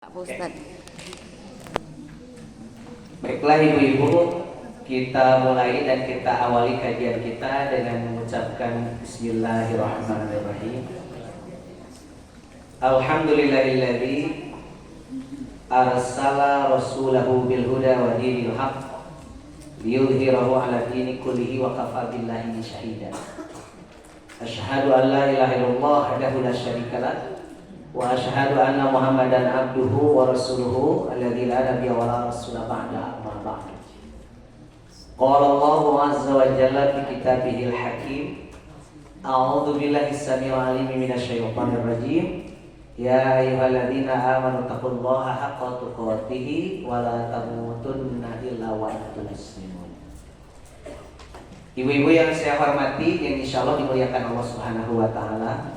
Pak Ustad. Baiklah ibu-ibu, kita mulai dan kita awali kajian kita dengan mengucapkan Bismillahirrahmanirrahim. Alhamdulillahilladzi arsala rasulahu bil huda wa dinil haqq liyudhhirahu 'ala dini kullihi wa kafa billahi syahida. Asyhadu an la ilaha illallah wahdahu la syarika lah wa asyhadu anna Muhammadan abduhu wa rasuluhu alladzi la nabiyya wa la rasula ba'da amma ba'd. Qala Allahu 'azza wa jalla fi kitabihil hakim. A'udzu billahi as-sami'il 'alim minasy syaithanir rajim. Ya ayyuhalladzina amanu taqullaha haqqa tuqatih wa la tamutunna illa wa antum muslimun. Ibu-ibu yang saya hormati, yang insyaallah dimuliakan Allah Subhanahu wa taala.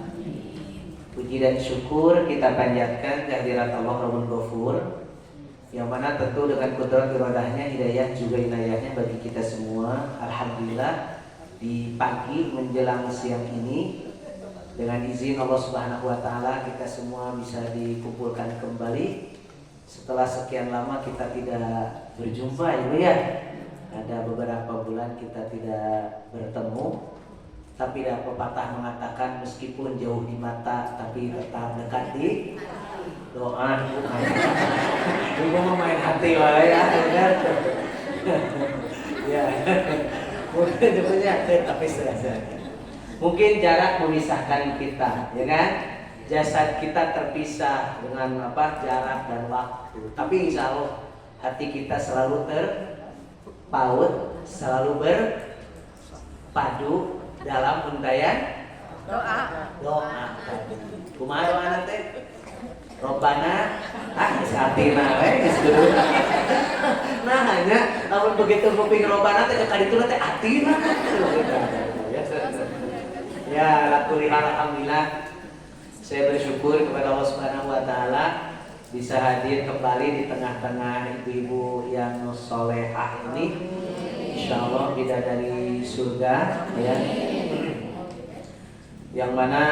Puji dan syukur kita panjatkan kehadirat Allah Rabbul Ghafur, yang mana tentu dengan kudrat iradahnya, hidayah juga inayahnya bagi kita semua. Alhamdulillah di pagi menjelang siang ini dengan izin Allah Subhanahu wa taala kita semua bisa dikumpulkan kembali setelah sekian lama kita tidak berjumpa, Ibu ya. Ada beberapa bulan kita tidak bertemu. Tapi ada pepatah mengatakan meskipun jauh di mata tapi tetap dekat di doa. Ibu mau main hati wae ya. Ya. Mungkin punya tapi selesai. Mungkin jarak memisahkan kita, ya kan? Jasad kita terpisah dengan jarak dan waktu. Tapi insya Allah hati kita selalu terpaut, selalu berpadu dalam untayan doa. Kumaha doa nanti? Robbana satina we geus kudu. Nah hanya namun begitu kuping Robbana teh ka ditu teh atina. Ya, alhamdulillah saya bersyukur kepada Allah Subhanahu wa taala bisa hadir kembali di tengah-tengah ibu-ibu yang solehah ini. Insyaallah bidadari surga ya. Yang mana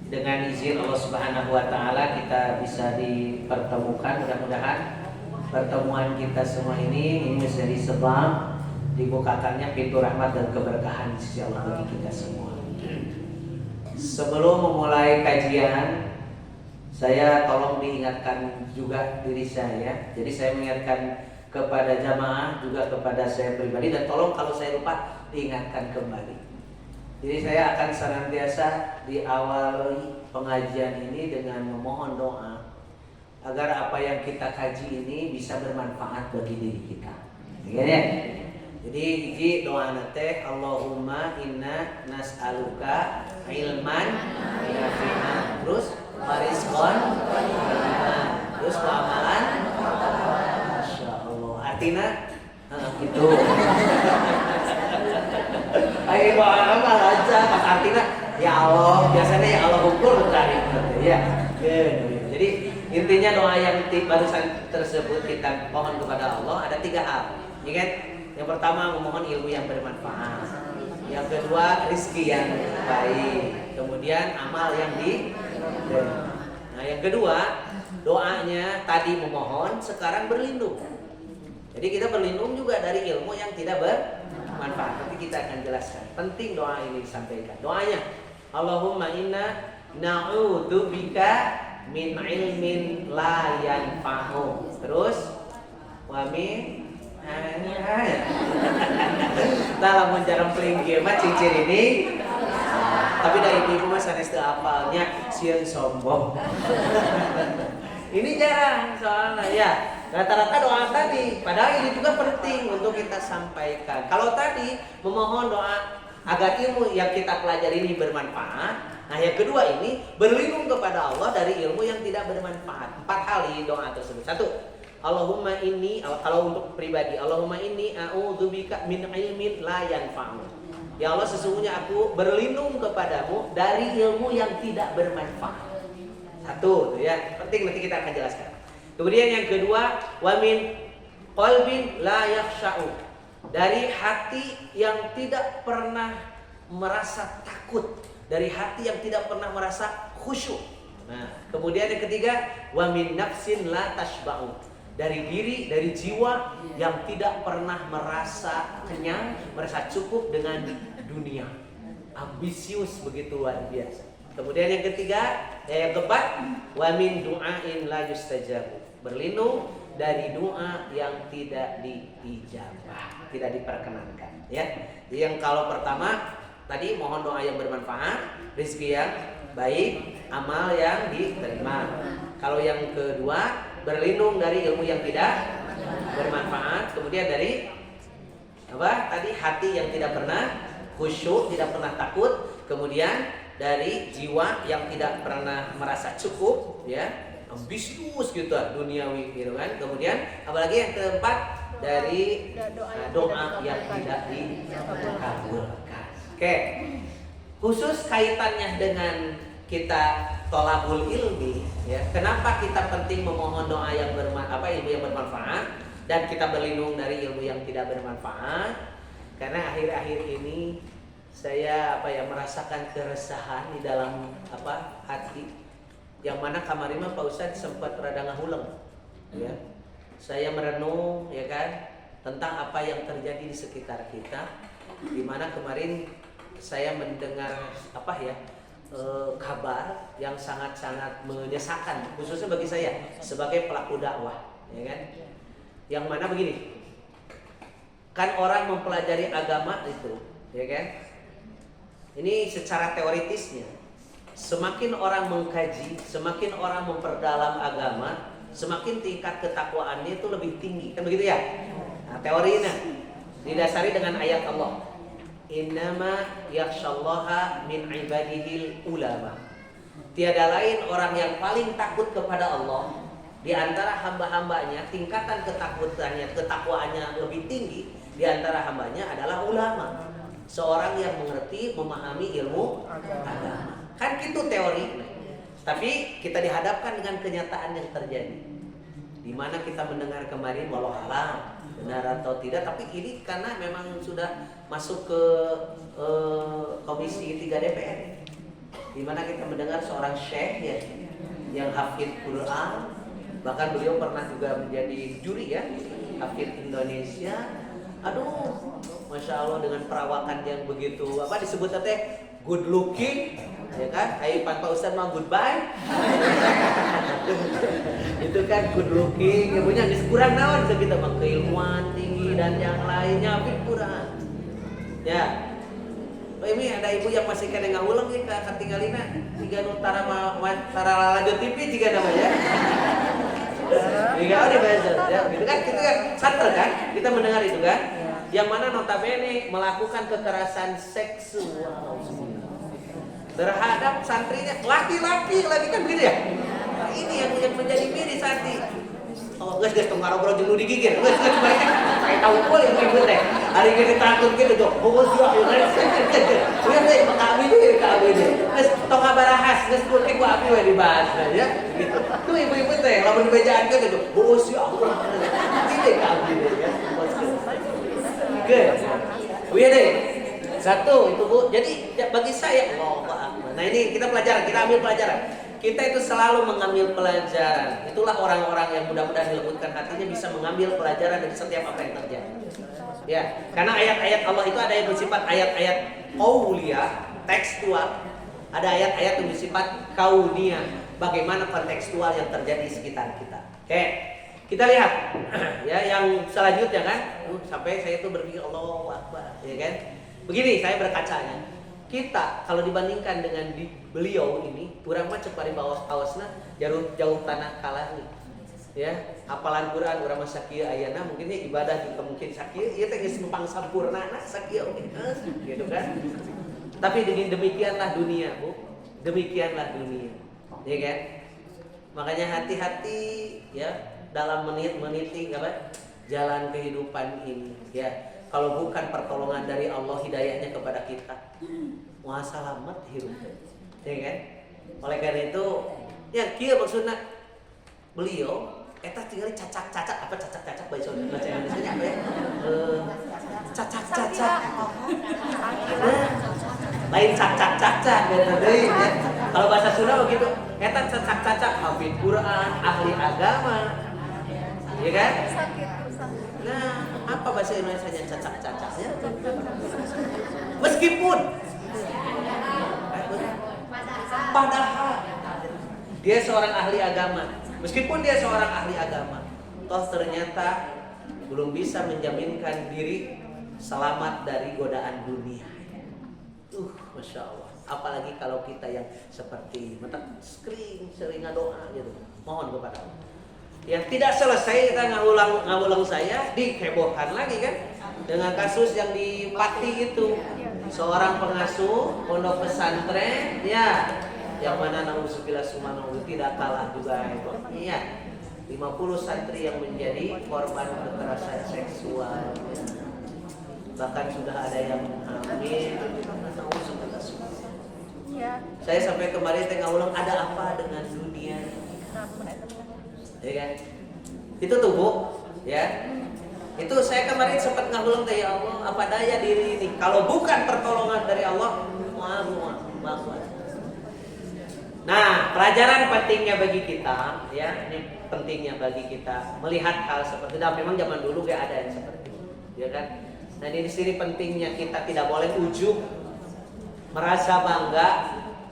dengan izin Allah Subhanahu wa taala kita bisa dipertemukan. Mudah-mudahan pertemuan kita semua ini menjadi sebab dibukakannya pintu rahmat dan keberkahan di sisi Allah bagi kita semua. Sebelum memulai kajian, saya tolong diingatkan juga diri saya. Jadi saya mengingatkan kepada jamaah, juga kepada saya pribadi, dan tolong kalau saya lupa diingatkan kembali. Jadi saya akan senantiasa di awal pengajian ini dengan memohon doa agar apa yang kita kaji ini bisa bermanfaat bagi diri kita. Ya. Jadi hiji doa teh Allahumma inna nas'aluka ilman nafi'an, terus warizqan, terus amalan. Artinya gitu. Ayo doa amal aja pas artinya ya Allah, biasanya ya Allah hukum dari ya. Jadi intinya doa yang barusan tersebut kita mohon kepada Allah ada 3 hal. Ya kan? Yang pertama memohon ilmu yang bermanfaat. Yang kedua rezeki yang baik. Kemudian amal yang Nah, yang kedua doanya tadi memohon, sekarang berlindung. Jadi kita berlindung juga dari ilmu yang tidak bermanfaat. Nanti kita akan jelaskan. Penting doa ini disampaikan. Doanya Allahumma inna na'udzubika min ilmin la yanfa'u. Terus wa min dalam menjarang peling kieu mah cincin ini. Tapi dari ibu mah sanes teu apalnya sieun sombong. Ini jarang soalnya ya. Rata-rata doa tadi, padahal ini juga penting untuk kita sampaikan. Kalau tadi memohon doa agar ilmu yang kita pelajari ini bermanfaat. Nah yang kedua ini berlindung kepada Allah dari ilmu yang tidak bermanfaat. 4 hal di doa tersebut. 1. Allahumma inni, kalau untuk pribadi, Allahumma inni a'udzubika min ilmin la yanfa'u. Ya Allah, sesungguhnya aku berlindung kepadamu dari ilmu yang tidak bermanfaat. 1 tuh ya, penting, nanti kita akan jelaskan. Kemudian yang kedua, wa min qalbin la yakhsha'u. Dari hati yang tidak pernah merasa takut, dari hati yang tidak pernah merasa khusyuk. Nah, kemudian yang ketiga, wa min nafsin la tashba'u. Dari diri, dari jiwa yang tidak pernah merasa kenyang, merasa cukup dengan dunia. Ambisius begitu luar biasa. Kemudian yang ketiga, yang keempat, wa min du'ain la yustajabu. Berlindung dari doa yang tidak diijabah, tidak diperkenankan, ya. Jadi yang kalau pertama tadi mohon doa yang bermanfaat, rezeki yang baik, amal yang diterima. Kalau yang kedua, berlindung dari ilmu yang tidak bermanfaat. Kemudian dari apa? Tadi hati yang tidak pernah khusyuk, tidak pernah takut. Kemudian dari jiwa yang tidak pernah merasa cukup, ya, ambisius gitu, duniawi gitu kan. Kemudian apalagi yang keempat, dari doa yang tidak dikabulkan. Oke. Khusus kaitannya dengan kita tolabul ilmi, ya. Kenapa kita penting memohon doa yang ilmu yang bermanfaat dan kita berlindung dari ilmu yang tidak bermanfaat? Karena akhir-akhir ini saya merasakan keresahan di dalam hati, yang mana kemarin Pak Ustadz sempat rada ngahuleng, ya. Saya merenung, ya kan, tentang apa yang terjadi di sekitar kita, di mana kemarin saya mendengar kabar yang sangat-sangat menyesakan, khususnya bagi saya sebagai pelaku dakwah, ya kan. Yang mana begini, kan orang mempelajari agama itu, ya kan. Ini secara teoritisnya, semakin orang mengkaji, semakin orang memperdalam agama, semakin tingkat ketakwaannya itu lebih tinggi, kan begitu ya? Nah, teorinya didasari dengan ayat Allah. Innama yakhshallaha min ibadihil ulama. Tiada lain orang yang paling takut kepada Allah di antara hamba-hambanya, tingkatan ketakutannya, ketakwaannya lebih tinggi di antara hambanya adalah ulama. Seorang yang mengerti, memahami ilmu agama. Kan gitu teori. Tapi kita dihadapkan dengan kenyataan yang terjadi. Di mana kita mendengar kemarin walau alam benar atau tidak, tapi ini karena memang sudah masuk ke Komisi 3 DPR, di mana kita mendengar seorang syekh, ya, yang hafid Quran, bahkan beliau pernah juga menjadi juri, ya, hafid Indonesia. Aduh, masya Allah, dengan perawakan yang begitu disebut good looking, ya kan? Ayo Pak Ustadz mau goodbye. Itu kan good looking, ya punya kurang naon kita mah keilmuan tinggi dan yang lainnya tapi kurang. Ya. Ini ada ibu yang masih kena ngaulang nih katinggalina tiga nutara lanjut TV juga namanya. Tiga udah bahasa, ya, gitu kan, kita kan santer kan, kita mendengar itu kan, yang mana notabene melakukan kekerasan seksual terhadap santrinya, laki-laki kan begitu ya. Nah, ini yang menjadi miris hati. Oh, guys, tong ngobrol jeung digigir. Guys, kayak tahu pol yang ibu teh. Hari ini takut gitu tuh. Oh, sia, udah deh, kami deh. Guys, tong kabarahas, guys, kudu ku abi we dibahas ya. Gitu. Tuh ibu-ibu teh lamun dibejaan ke gitu. Oh, sia, ini kami deh ya. Oke. Iya deh. Satu itu Bu. Jadi bagi saya, Allahu Akbar. Nah, ini kita ambil pelajaran. Kita itu selalu mengambil pelajaran. Itulah orang-orang yang mudah-mudahan dilembutkan hatinya bisa mengambil pelajaran dari setiap apa yang terjadi. Ya, karena ayat-ayat Allah itu ada yang bersifat ayat-ayat qauliyah, tekstual. Ada ayat-ayat yang bersifat kauniyah, bagaimana kontekstual yang terjadi di sekitar kita. Oke. Kita lihat ya yang selanjutnya kan. Sampai saya itu berpikir Allahu Akbar, ya kan? Begini saya berkacanya. Kita kalau dibandingkan dengan beliau ini, kurang macet pada bawah awasna jauh tanah kalah nih. Ya, hafalan Quran urang mah sakieu ayeuna mungkin ibadah juga mungkin sakieu, ieu teh geus numpang sampurnana sakieu gitu kan. Tapi demikianlah dunia, Bu. Demikianlah dunia. Ya kan? Makanya hati-hati ya dalam meniti jalan kehidupan ini, ya. Kalau bukan pertolongan dari Allah, hidayahnya kepada kita, wah salamet hirup, ya kan? Oleh karena itu, ya kieu maksudna beliau eta tinggal cacak-cacak bahasa Indonesia apa ya? Cacak-cacak. Lain cacak-cacak gitu ya. Kalau bahasa Sunda begitu, Eta cacak-cacak hafid Quran, ahli agama. Ya kan? Nah, apa bahasa Indonesianya cacak-cacak ya? Meskipun padahal dia seorang ahli agama, meskipun dia seorang ahli agama, toh ternyata belum bisa menjaminkan diri selamat dari godaan dunia. Masya Allah. Apalagi kalau kita yang seperti ini, mata sering doa gitu, mohon kepada Allah. Ya tidak selesai kita ngulang saya, dihebohkan lagi kan dengan kasus yang di Pati itu, seorang pengasuh pondok pesantren, ya, yang mana nauzubillah subhanahu tidak kalah juga itu. Iya, 50 santri yang menjadi korban kekerasan seksual. Bahkan sudah ada yang hamil. Ya. Saya sampai kemarin tengah ulang ada apa dengan dunia? Ya kan? Itu tuh Bu, ya. Itu saya kemarin sempat ngagulang teh, ya Allah, apa daya diri ini? Kalau bukan pertolongan dari Allah, maaf. Nah, pelajaran pentingnya bagi kita, ya, ini pentingnya bagi kita melihat hal seperti itu. Memang zaman dulu gak ada yang seperti itu, ya kan? Nah, di sini pentingnya kita tidak boleh ujub, merasa bangga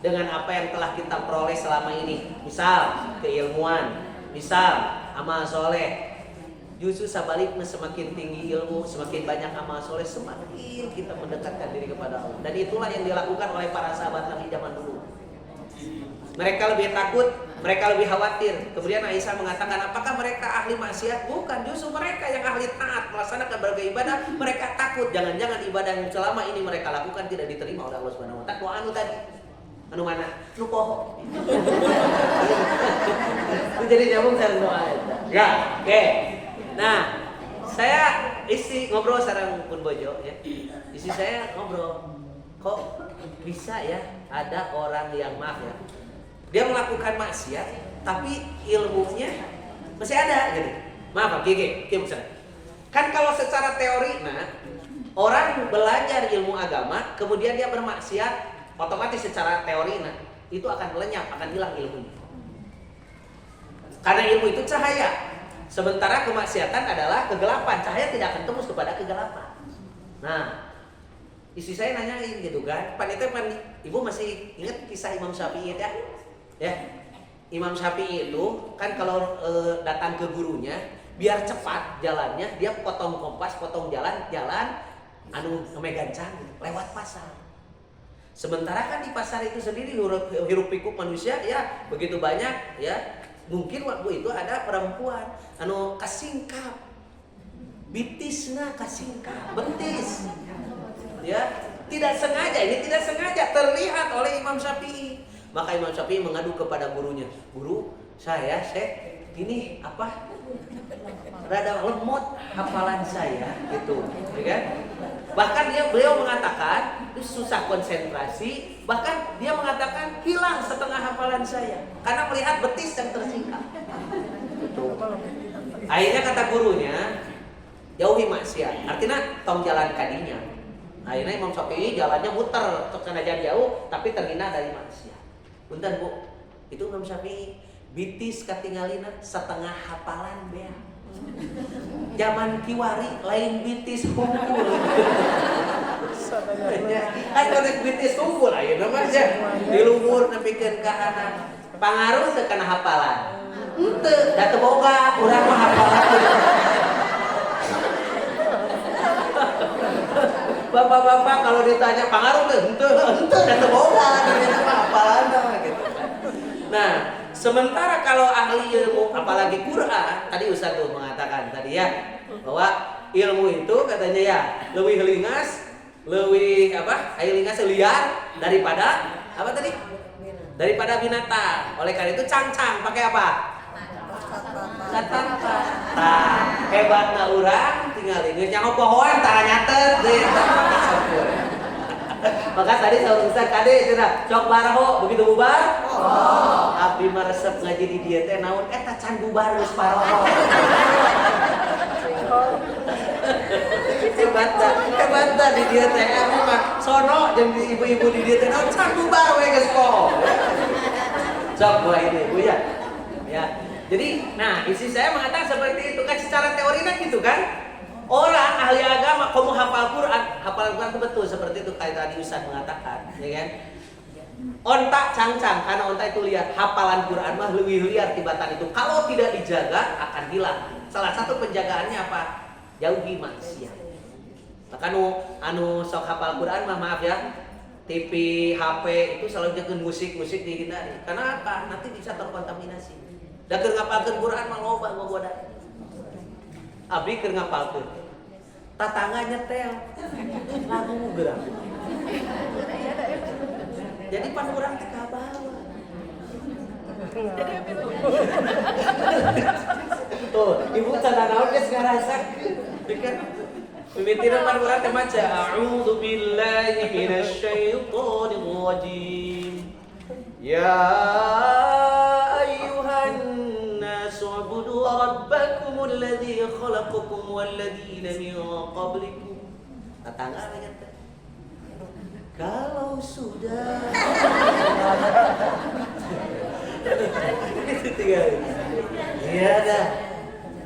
dengan apa yang telah kita peroleh selama ini. Misal keilmuan, misal amal soleh. Justru sebaliknya semakin tinggi ilmu, semakin banyak amal soleh, semakin kita mendekatkan diri kepada Allah. Dan itulah yang dilakukan oleh para sahabat Nabi zaman dulu. Mereka lebih takut, mereka lebih khawatir. Kemudian Aisyah mengatakan, apakah mereka ahli maksiat? Bukan, justru mereka yang ahli taat, melaksanakan berbagai ibadah. Mereka takut, jangan-jangan ibadah yang selama ini mereka lakukan tidak diterima oleh Allah Subhanahu wa Ta'ala. Doa anu tadi, anu mana? Nu poho. Itu jadi nyambung dengan doa itu. Ya, oke. Nah, saya isi ngobrol sareng Pun Bojo, ya. Isi saya ngobrol, kok bisa ya ada orang yang maaf ya, dia melakukan maksiat, tapi ilmunya masih ada gitu. Maaf, Gigi, kan kalau secara teori, nah, orang belajar ilmu agama, kemudian dia bermaksiat, otomatis secara teori, nah, itu akan lenyap, akan hilang ilmunya. Karena ilmu itu cahaya, sementara kemaksiatan adalah kegelapan. Cahaya tidak akan tembus kepada kegelapan. Nah, istri saya nanyain gitu kan, ibu masih ingat kisah Imam Syafi'i ya? Ya, Imam Syafi'i itu kan kalau datang ke gurunya, biar cepat jalannya, dia potong kompas, potong jalan anu megancang lewat pasar. Sementara kan di pasar itu sendiri hiruk pikuk manusia ya begitu banyak ya. Mungkin waktu itu ada perempuan anu kasingkap, bitisna kasingkap, betis. Ya, tidak sengaja terlihat oleh Imam Syafi'i. Maka Imam Syafi'i mengadu kepada gurunya, guru, saya ini apa? Rada lemot hafalan saya, gitu, ya kan? Bahkan beliau mengatakan susah konsentrasi, bahkan dia mengatakan hilang setengah hafalan saya karena melihat betis yang tersingkap. Gitu. Akhirnya kata gurunya, jauhi maksiat, artinya tong jalan kadinya. Akhirnya Imam Syafi'i jalannya muter, sengaja jauh, tapi terhindar dari maksiat. Punten Bu, itu Imam Syafi'i bitis katingalina setengah hafalan bea. Zaman kiwari lain bitis hunkul. Kan kalau bitis hunkul ayeuna mah ya dilumur nepikeun ka anak. Pangaruh teu kana hafalan. Henteu, da teu boga, urang mah hafalan. Bapak-bapak kalau ditanya pengaruh tuh, henteu da teu boga, namanya mah hafalan gitu. Nah, sementara kalau ahli ilmu apalagi Quran, tadi Ustaz tuh mengatakan tadi ya, bahwa ilmu itu katanya ya lebih lingas, lebih lingas liar daripada apa tadi? Daripada binatang. Oleh karena itu cangcang pakai apa? Kata-kata. Nah, hebatna urang tinggal geus nyaho pohoan tara nyatet deui. Maka tadi saur Ustaz kade cenah sok baraho begitu bubar. Oh, abdi mah resep ngaji di dieu teh naon eta can bubar geus paroho. Hebat di dieu teh mah sono jeung ibu-ibu di dieu teh naon can bubar we geus poho. Sok buah ini Bu ya. Ya. Jadi, nah isi saya mengatakan seperti itu kan secara teorinya gitu kan. Orang ahli agama kamu hafal Quran itu betul seperti itu kayak tadi Ustaz mengatakan, ya kan? Onta cangcang karena onta itu liar, hafalan Quran mah lebih liar tibatan itu. Kalau tidak dijaga akan hilang. Salah satu penjagaannya apa? Jauhi maksiat. Maka anu sok hafal Quran mah maaf ya, TV, HP itu selalu jaga musik dihindari. Karena apa? Nanti bisa terkontaminasi. Da keur ngapalkeun Quran mah loba gogoda. Abi keur ngapalkeun. Tatangga nyetel. Lagu gerak. Jadi pan urang teh ka bawah. Tuh, ibu tanda naon geus ngarasakeun. Bikin mimitireun pan urang teh maca a'udzu billahi minasy syaithanir rajim. Ya ayyuhan nas ubudu rabbakumul ladzi khalaqakum wal ladzina min qablikum. Tatangga nyetel. Kalau sudah itu tiga. Iya dah.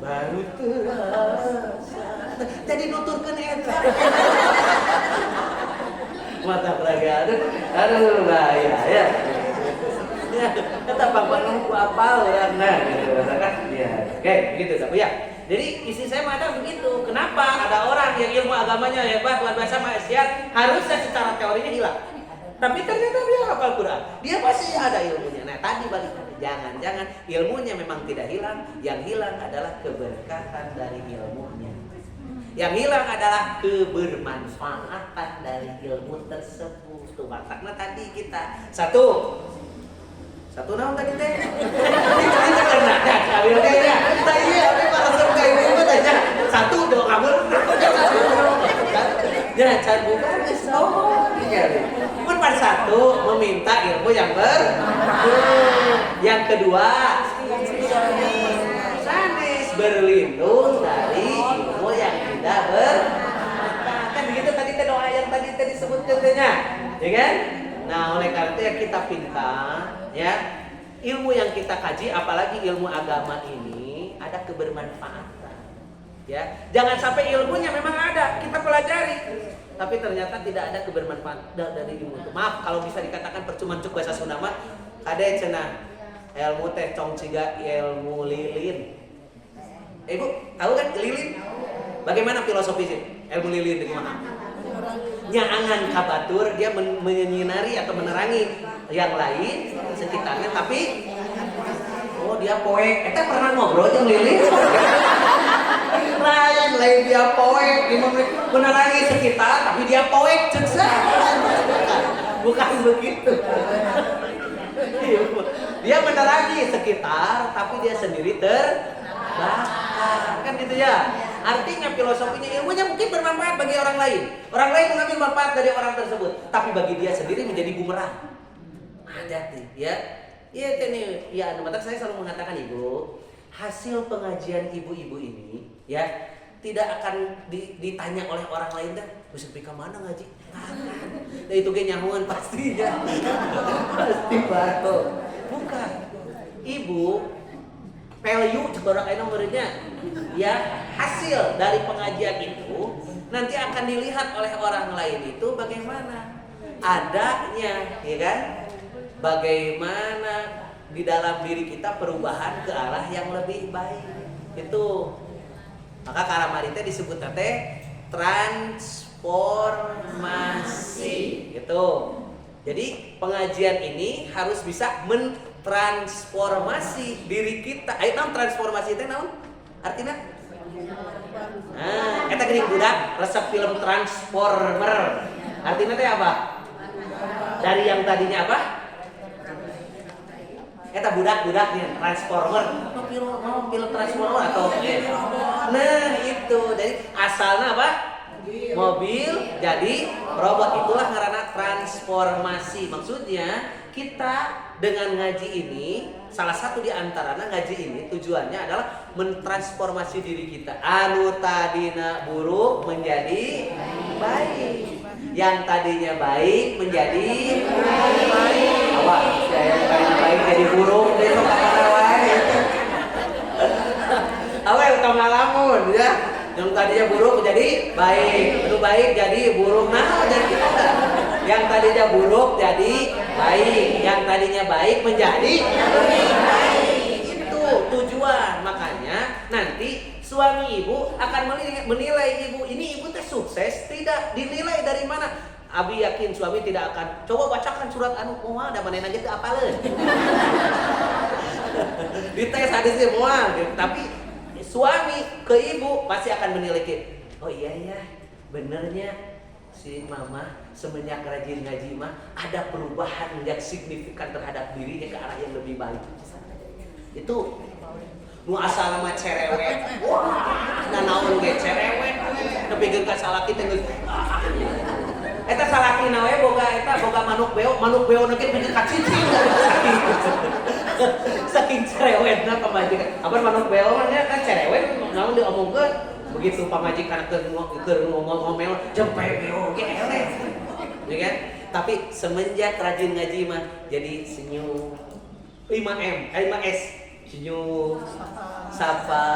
Baru terasa. Jadi nuturkeun eta. Mata pelaga aduh bahaya ya. Ya, eta pangpang ku apal ya nah gitu kan. Ya. Oke, begitu Pak ya. Jadi isi saya mengatakan begitu. Kenapa ada orang yang ilmu agamanya hebat, luar biasa maksiat, harusnya secara teorinya hilang. Tapi ternyata dia hafal Quran. Dia pasti ada ilmunya. Nah, tadi balik jangan ilmunya memang tidak hilang, yang hilang adalah keberkahan dari ilmunya. Yang hilang adalah kebermanfaatan dari ilmu tersebut. Tuh makna tadi kita satu naon tadi teh? Kita kena ambil teh ya. Kita iya tapi para surga itu tanya satu doa kabul. Ya can bukan geus pun pada satu meminta ilmu yang yang kedua sanes berlindung dari ilmu yang tidak bermanfaat. Kan begitu tadi teh doa yang tadi disebutkan tehnya, ya kan? Nah, oleh karena itu ya kita pinta ya ilmu yang kita kaji, apalagi ilmu agama ini ada kebermanfaatan. Ya, jangan sampai ilmunya memang ada, kita pelajari, tapi ternyata tidak ada kebermanfaatan dari ilmu itu. Maaf kalau bisa dikatakan percuma cuk bahasa Sunda mah ada cenah ilmu teh cong ciga ilmu lilin. Ibu tahu kan lilin? Bagaimana filosofi sih ilmu lilin itu gimana? Nyaangan kabatur dia menyinari atau menerangi yang lain sekitarnya, tapi dia poek. Eta pernah ngobrol jeung lilin? lain dia poek, menerangi sekitar, tapi dia poek ceksa. Bukan begitu. Dia menerangi sekitar, tapi dia sendiri terbakar, kan gitu ya. Artinya filosofinya ilmunya mungkin bermanfaat bagi orang lain. Orang lain mengambil manfaat dari orang tersebut, tapi bagi dia sendiri menjadi bumerang. Hati-hati ya. Iya nih, ya maka saya selalu mengatakan Ibu, hasil pengajian ibu-ibu ini ya tidak akan ditanya oleh orang lain kan, bisa pergi ke mana ngaji? Nah itu ge nyahuan pasti ya. Pasti bato. Bukan. Ibu value orang lain muridnya ya, hasil dari pengajian itu nanti akan dilihat oleh orang lain itu bagaimana adanya, ya kan? Bagaimana di dalam diri kita perubahan ke arah yang lebih baik. Itu maka karamari teh disebut teh transformasi gitu. Jadi pengajian ini harus bisa mentransformasi diri kita. Ayo naon transformasi teh naon? Artinya nah, eta geuning budak resep film Transformer. Artinya teh apa? Dari yang tadinya apa? Eta budak-budak nih Transformer. Mau film Transformer atau nah itu dari asalnya apa? Mobil jadi robot, itulah ngaranna transformasi. Maksudnya kita dengan ngaji ini, salah satu di antaranya ngaji ini tujuannya adalah mentransformasi diri kita. Anu tadina buruk menjadi baik, yang tadinya baik menjadi baik. awak saya tadinya baik jadi buruk itu kapan wae. Awal tong ngalamun ya. Yang tadinya buruk jadi baik, itu baik jadi buruk. Nah, jadi kita. Yang tadinya buruk jadi baik, yang tadinya baik menjadi lebih baik. Itu tujuan. Makanya nanti suami ibu akan menilai ibu ini ibu teh sukses tidak, dinilai dari mana? Abi yakin suami tidak akan coba bacakan surat anu moal da manehna ge teu apaleun. Dites hadisnya moal gitu. Tapi suami ke ibu pasti akan menilai gitu. Oh iya ya, benernya si mama semenjak rajin ngaji mah ada perubahan yang signifikan terhadap dirinya ke arah yang lebih baik. Itu nu asal nama cerewet. Wah, nanaon ge cerewet. Tapi geus ka salaki teh geus. Eta salaki nawe boga manuk beo na ge bener kacicing. Saking cerewetna pamajikan. Apaan manuk beo mah kan cerewet, namun diomongkeun begitu pamajikan keur ngomel jempe beo ge eleh. Ya kan? Tapi semenjak rajin ngaji mah jadi senyum. 5S. Senyum, sapa,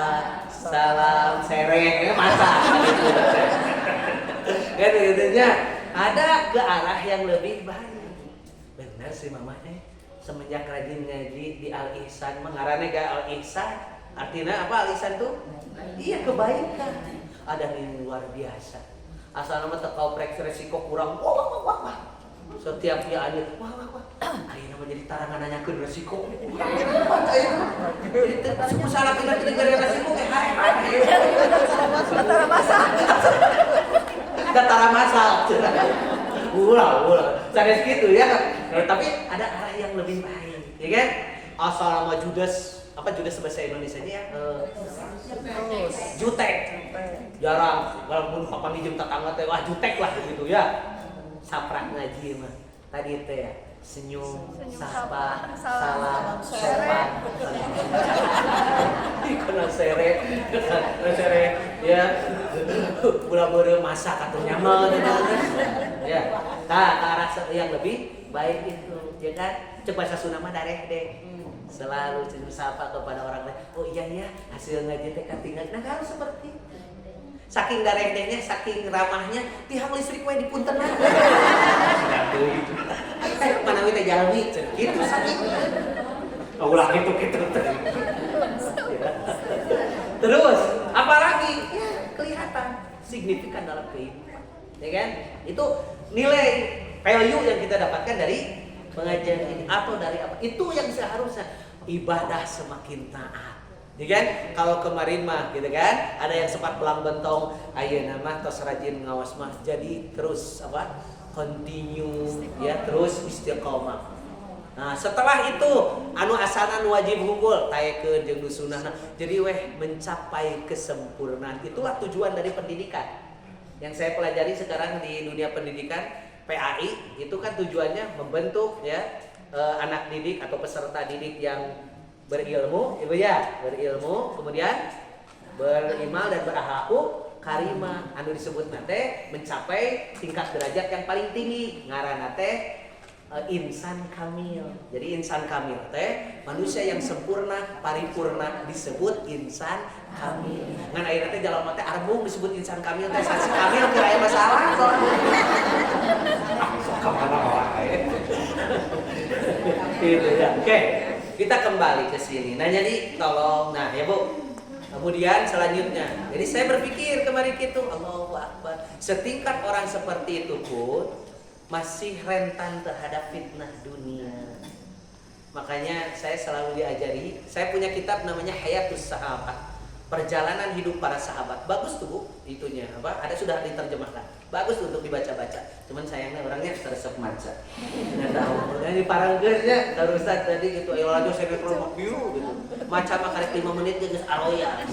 salam, sereh, masa gitu. Kan gitunya ada ke arah yang lebih baik. Benar sih mama semenjak rajin ngaji di Al-Ihsan, mengarane ke Al-Ihsan. Artinya apa Al-Ihsan tuh? Iya, kebaikan. Ada yang luar biasa. Asal nama tekau prek resiko kurang. Wah. Setiap dia ada, wah. Ayeuna mah jadi tarangan nanyakeun resiko. Jadi salah kita tidak gara resiko Datara masal. Ulah. Sanes gitu ya. Tapi ada arah yang lebih baik, ya kan? Asal nama Judas, apa Judas bahasa Indonesianya ya? Jutek. Jarang walaupun papa minjem tetangga teh wah jutek lah gitu ya. Saprak ngaji mah. Tadi teh ya, senyum, sapa, salam, sopan. Kana sere ya. Bula-bula masak atau nyaman ya. Tah arah yang lebih baik itu, ya kan? Coba sasuna mah dareh deh. Selalu senyum sapa kepada orang lain. Oh iya ya, hasil ngaji teh katingan. Nah, harus seperti saking dareh-dehnya, saking ramahnya, tiang listrik we dipuntenna. Manawi teh jalmi gitu saking. Ulah gitu. Terus, apalagi ya kelihatan signifikan dalam kehidupan. Ya kan? Itu nilai value yang kita dapatkan dari pengajian ini atau dari apa? Itu yang seharusnya ibadah semakin taat. Ya kan? Kalau kemarin mah gitu kan, ada yang sempat pelang bentong, ayeuna mah tos rajin ngawas mah jadi terus apa? Continue ya, terus istiqomah. Nah, setelah itu anu asanan wajib hungkul taekeun jeung dusunahna. Jadi mencapai kesempurnaan. Itulah tujuan dari pendidikan. Yang saya pelajari sekarang di dunia pendidikan PAI itu kan tujuannya membentuk ya anak didik atau peserta didik yang berilmu, ibu ya, berilmu, kemudian berimal dan berakhlak karimah, anu disebut nate mencapai tingkat derajat yang paling tinggi, ngaranna teh insan kamil. Jadi insan kamil teh manusia yang sempurna, paripurna disebut insan kamil. Ngan ayeuna teh jalma teh arbung disebut insan kamil teh saksi kamil kira aya masalah kok. Sok kamana wae. Gitu ya. Oke. Kita kembali ke sini. Nah jadi tolong, nah ya Bu. Kemudian selanjutnya, jadi saya berpikir kemarin gitu, Allahu Akbar. Setingkat orang seperti itu pun masih rentan terhadap fitnah dunia. Makanya saya selalu diajari, saya punya kitab namanya Hayatus Sahabat, perjalanan hidup para sahabat. Bagus tuh Bu, itunya apa? Ada sudah diterjemahkan. Bagus tuh untuk dibaca-baca. Cuman sayangnya orangnya teresep maca. Nggak tahu. Ini paranggeusnya kalau Ustaz tadi gitu, ayo lanjut saya kelompok biru gitu. Maca mah karek 5 menit geus aroya.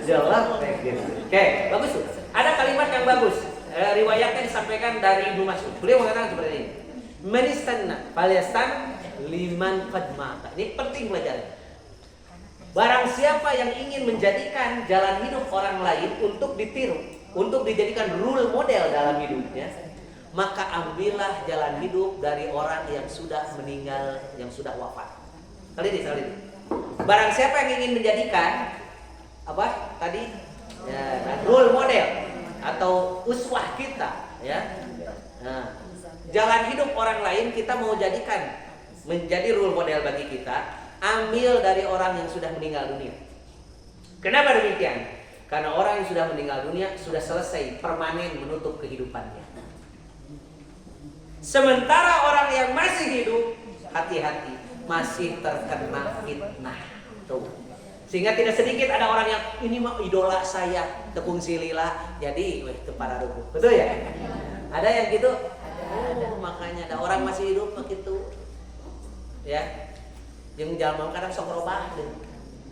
Jawab kayak gitu. Oke, bagus tuh. Ada kalimat yang bagus. Riwayatnya disampaikan dari Ibnu Mas'ud. Beliau mengatakan seperti ini. Manistanna falyastan liman qad mata. Ini penting pelajaran. Barang siapa yang ingin menjadikan jalan hidup orang lain untuk ditiru, untuk dijadikan role model dalam hidupnya, maka ambillah jalan hidup dari orang yang sudah meninggal, yang sudah wafat. Kali ini. Barang siapa yang ingin menjadikan apa tadi? Ya, role model atau uswah kita, ya. Nah, jalan hidup orang lain kita mau jadikan menjadi role model bagi kita, ambil dari orang yang sudah meninggal dunia. Kenapa demikian? Karena orang yang sudah meninggal dunia sudah selesai permanen menutup kehidupannya. Sementara orang yang masih hidup, hati-hati, masih terkena fitnah. Tuh. Sehingga tidak sedikit ada orang yang ini mah idola saya, tepung silila, jadi itu para rubuh. Betul ya? Ada yang gitu? Oh, makanya ada orang masih hidup begitu. Ya. Yang jalan kadang sok robah deh.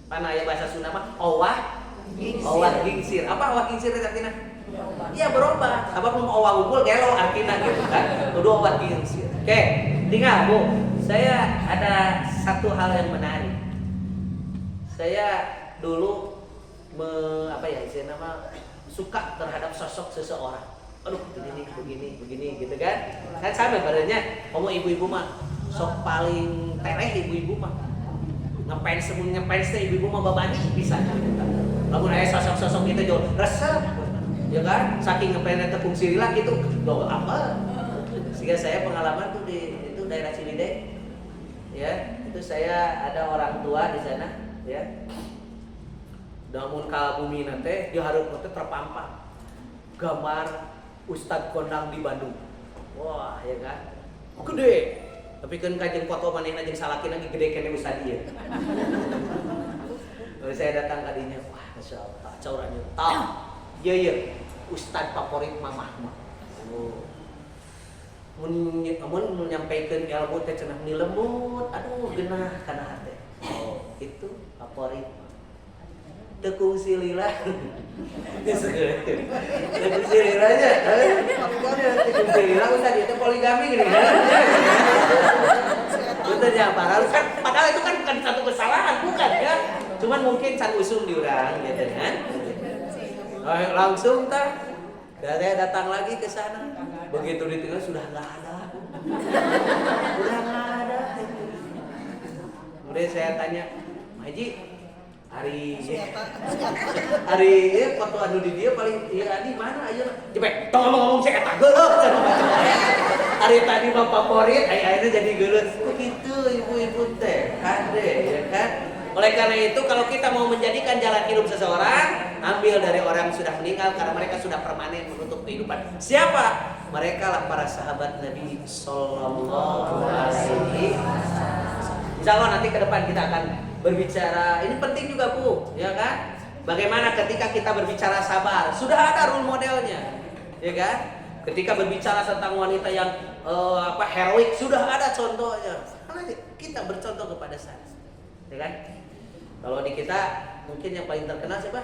Pana aya bahasa Sunda mah owah gingsir. Apa owah gingsir teh artinya? Iya berubah. Sabab mun owah unggul gelo artinya gitu kan. Kudu owah gingsir. Oke, tinggal Bu. Saya ada satu hal yang menarik. Saya dulu istilahnya nama suka terhadap sosok seseorang. Aduh, begini gitu kan. Kan sama badannya ngomong ibu-ibu mah sok paling tereh ibu-ibu mah. Ngefans teh ibu-ibu mah babani bisa. Lamun aya sosok-sosok itu jauh resep. Ya kan? Saking ngefans tepung silila gitu, loh apa? Sehingga saya pengalaman tuh di itu daerah Ciwidey. Ya, itu saya ada orang tua di sana, ya. Namun kalbumi teh di hareup teh terpampang gambar Ustadz Kondang di Bandung. Wah, ya kan? Gede. Tapi kan kajeng foto manehna jeung salaki lagi gede kene Ustadz ieu. Lalu saya datang kadinya, wah masyaallah, caurannya tah. Iya, Ustadz favorit mamah mah. Oh. Mun menyampaikan ilmu teh cenah ni lembut, aduh geunah kana hate. Oh, itu favorit. Tekung silila. Tekung sililanya. Tekung silila tadi itu poligami gini. Betul ya, padahal itu kan bukan satu kesalahan, bukan ya. Cuman mungkin can usum diurang gitu kan. Langsung saya datang lagi ke sana. Begitu di tengah sudah enggak ada. Udah enggak ada. Kemudian saya tanya, "Haji, hari foto anu di dia paling iya di mana ayeuna?" Cepet, tong ngomong saya eta geuleuh cenah baca. Hari tadi mah favorit, ayeuna jadi geuleuh. Begitu ibu-ibu teh, kade ya kan? Oleh karena itu kalau kita mau menjadikan jalan hidup seseorang, ambil dari orang yang sudah meninggal karena mereka sudah permanen menutup kehidupan. Siapa? Mereka lah para sahabat Nabi Sallallahu Alaihi Wasallam. Insya Allah nanti ke depan kita akan berbicara. Ini penting juga Bu, ya kan? Bagaimana ketika kita berbicara sabar, sudah ada role modelnya, ya kan? Ketika berbicara tentang wanita yang heroik, sudah ada contohnya. Karena kita bercontoh kepada saya, ya kan? Kalau di kita mungkin yang paling terkenal siapa?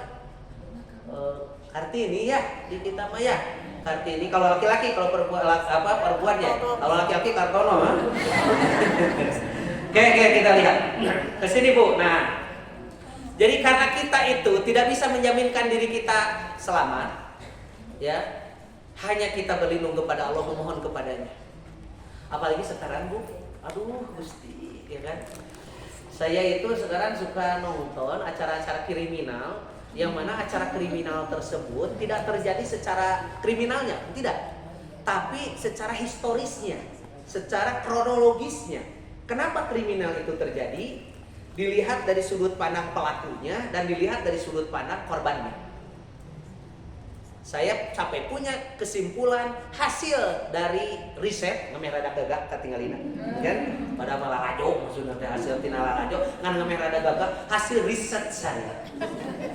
Kartini ya, di kita mah ya. Kartini kalau laki-laki, kalau perempuan ya. Kalau laki-laki Kartono. Oke, kita lihat. Ke sini Bu. Nah, jadi karena kita itu tidak bisa menjaminkan diri kita selamat, ya. Hanya kita berlindung kepada Allah, memohon kepadanya. Apalagi sekarang Bu, aduh Gusti, ya kan? Saya itu sekarang suka nonton acara-acara kriminal, yang mana acara kriminal tersebut tidak terjadi secara kriminalnya, tidak, tapi secara historisnya, secara kronologisnya. Kenapa kriminal itu terjadi? Dilihat dari sudut pandang pelakunya dan dilihat dari sudut pandang korbannya. Saya sampai punya kesimpulan hasil dari riset ngameh rada gagah katinggalina, kan? Pada malah rajo maksudnya hasil tina rajo ngan ngameh rada gagah hasil riset saya.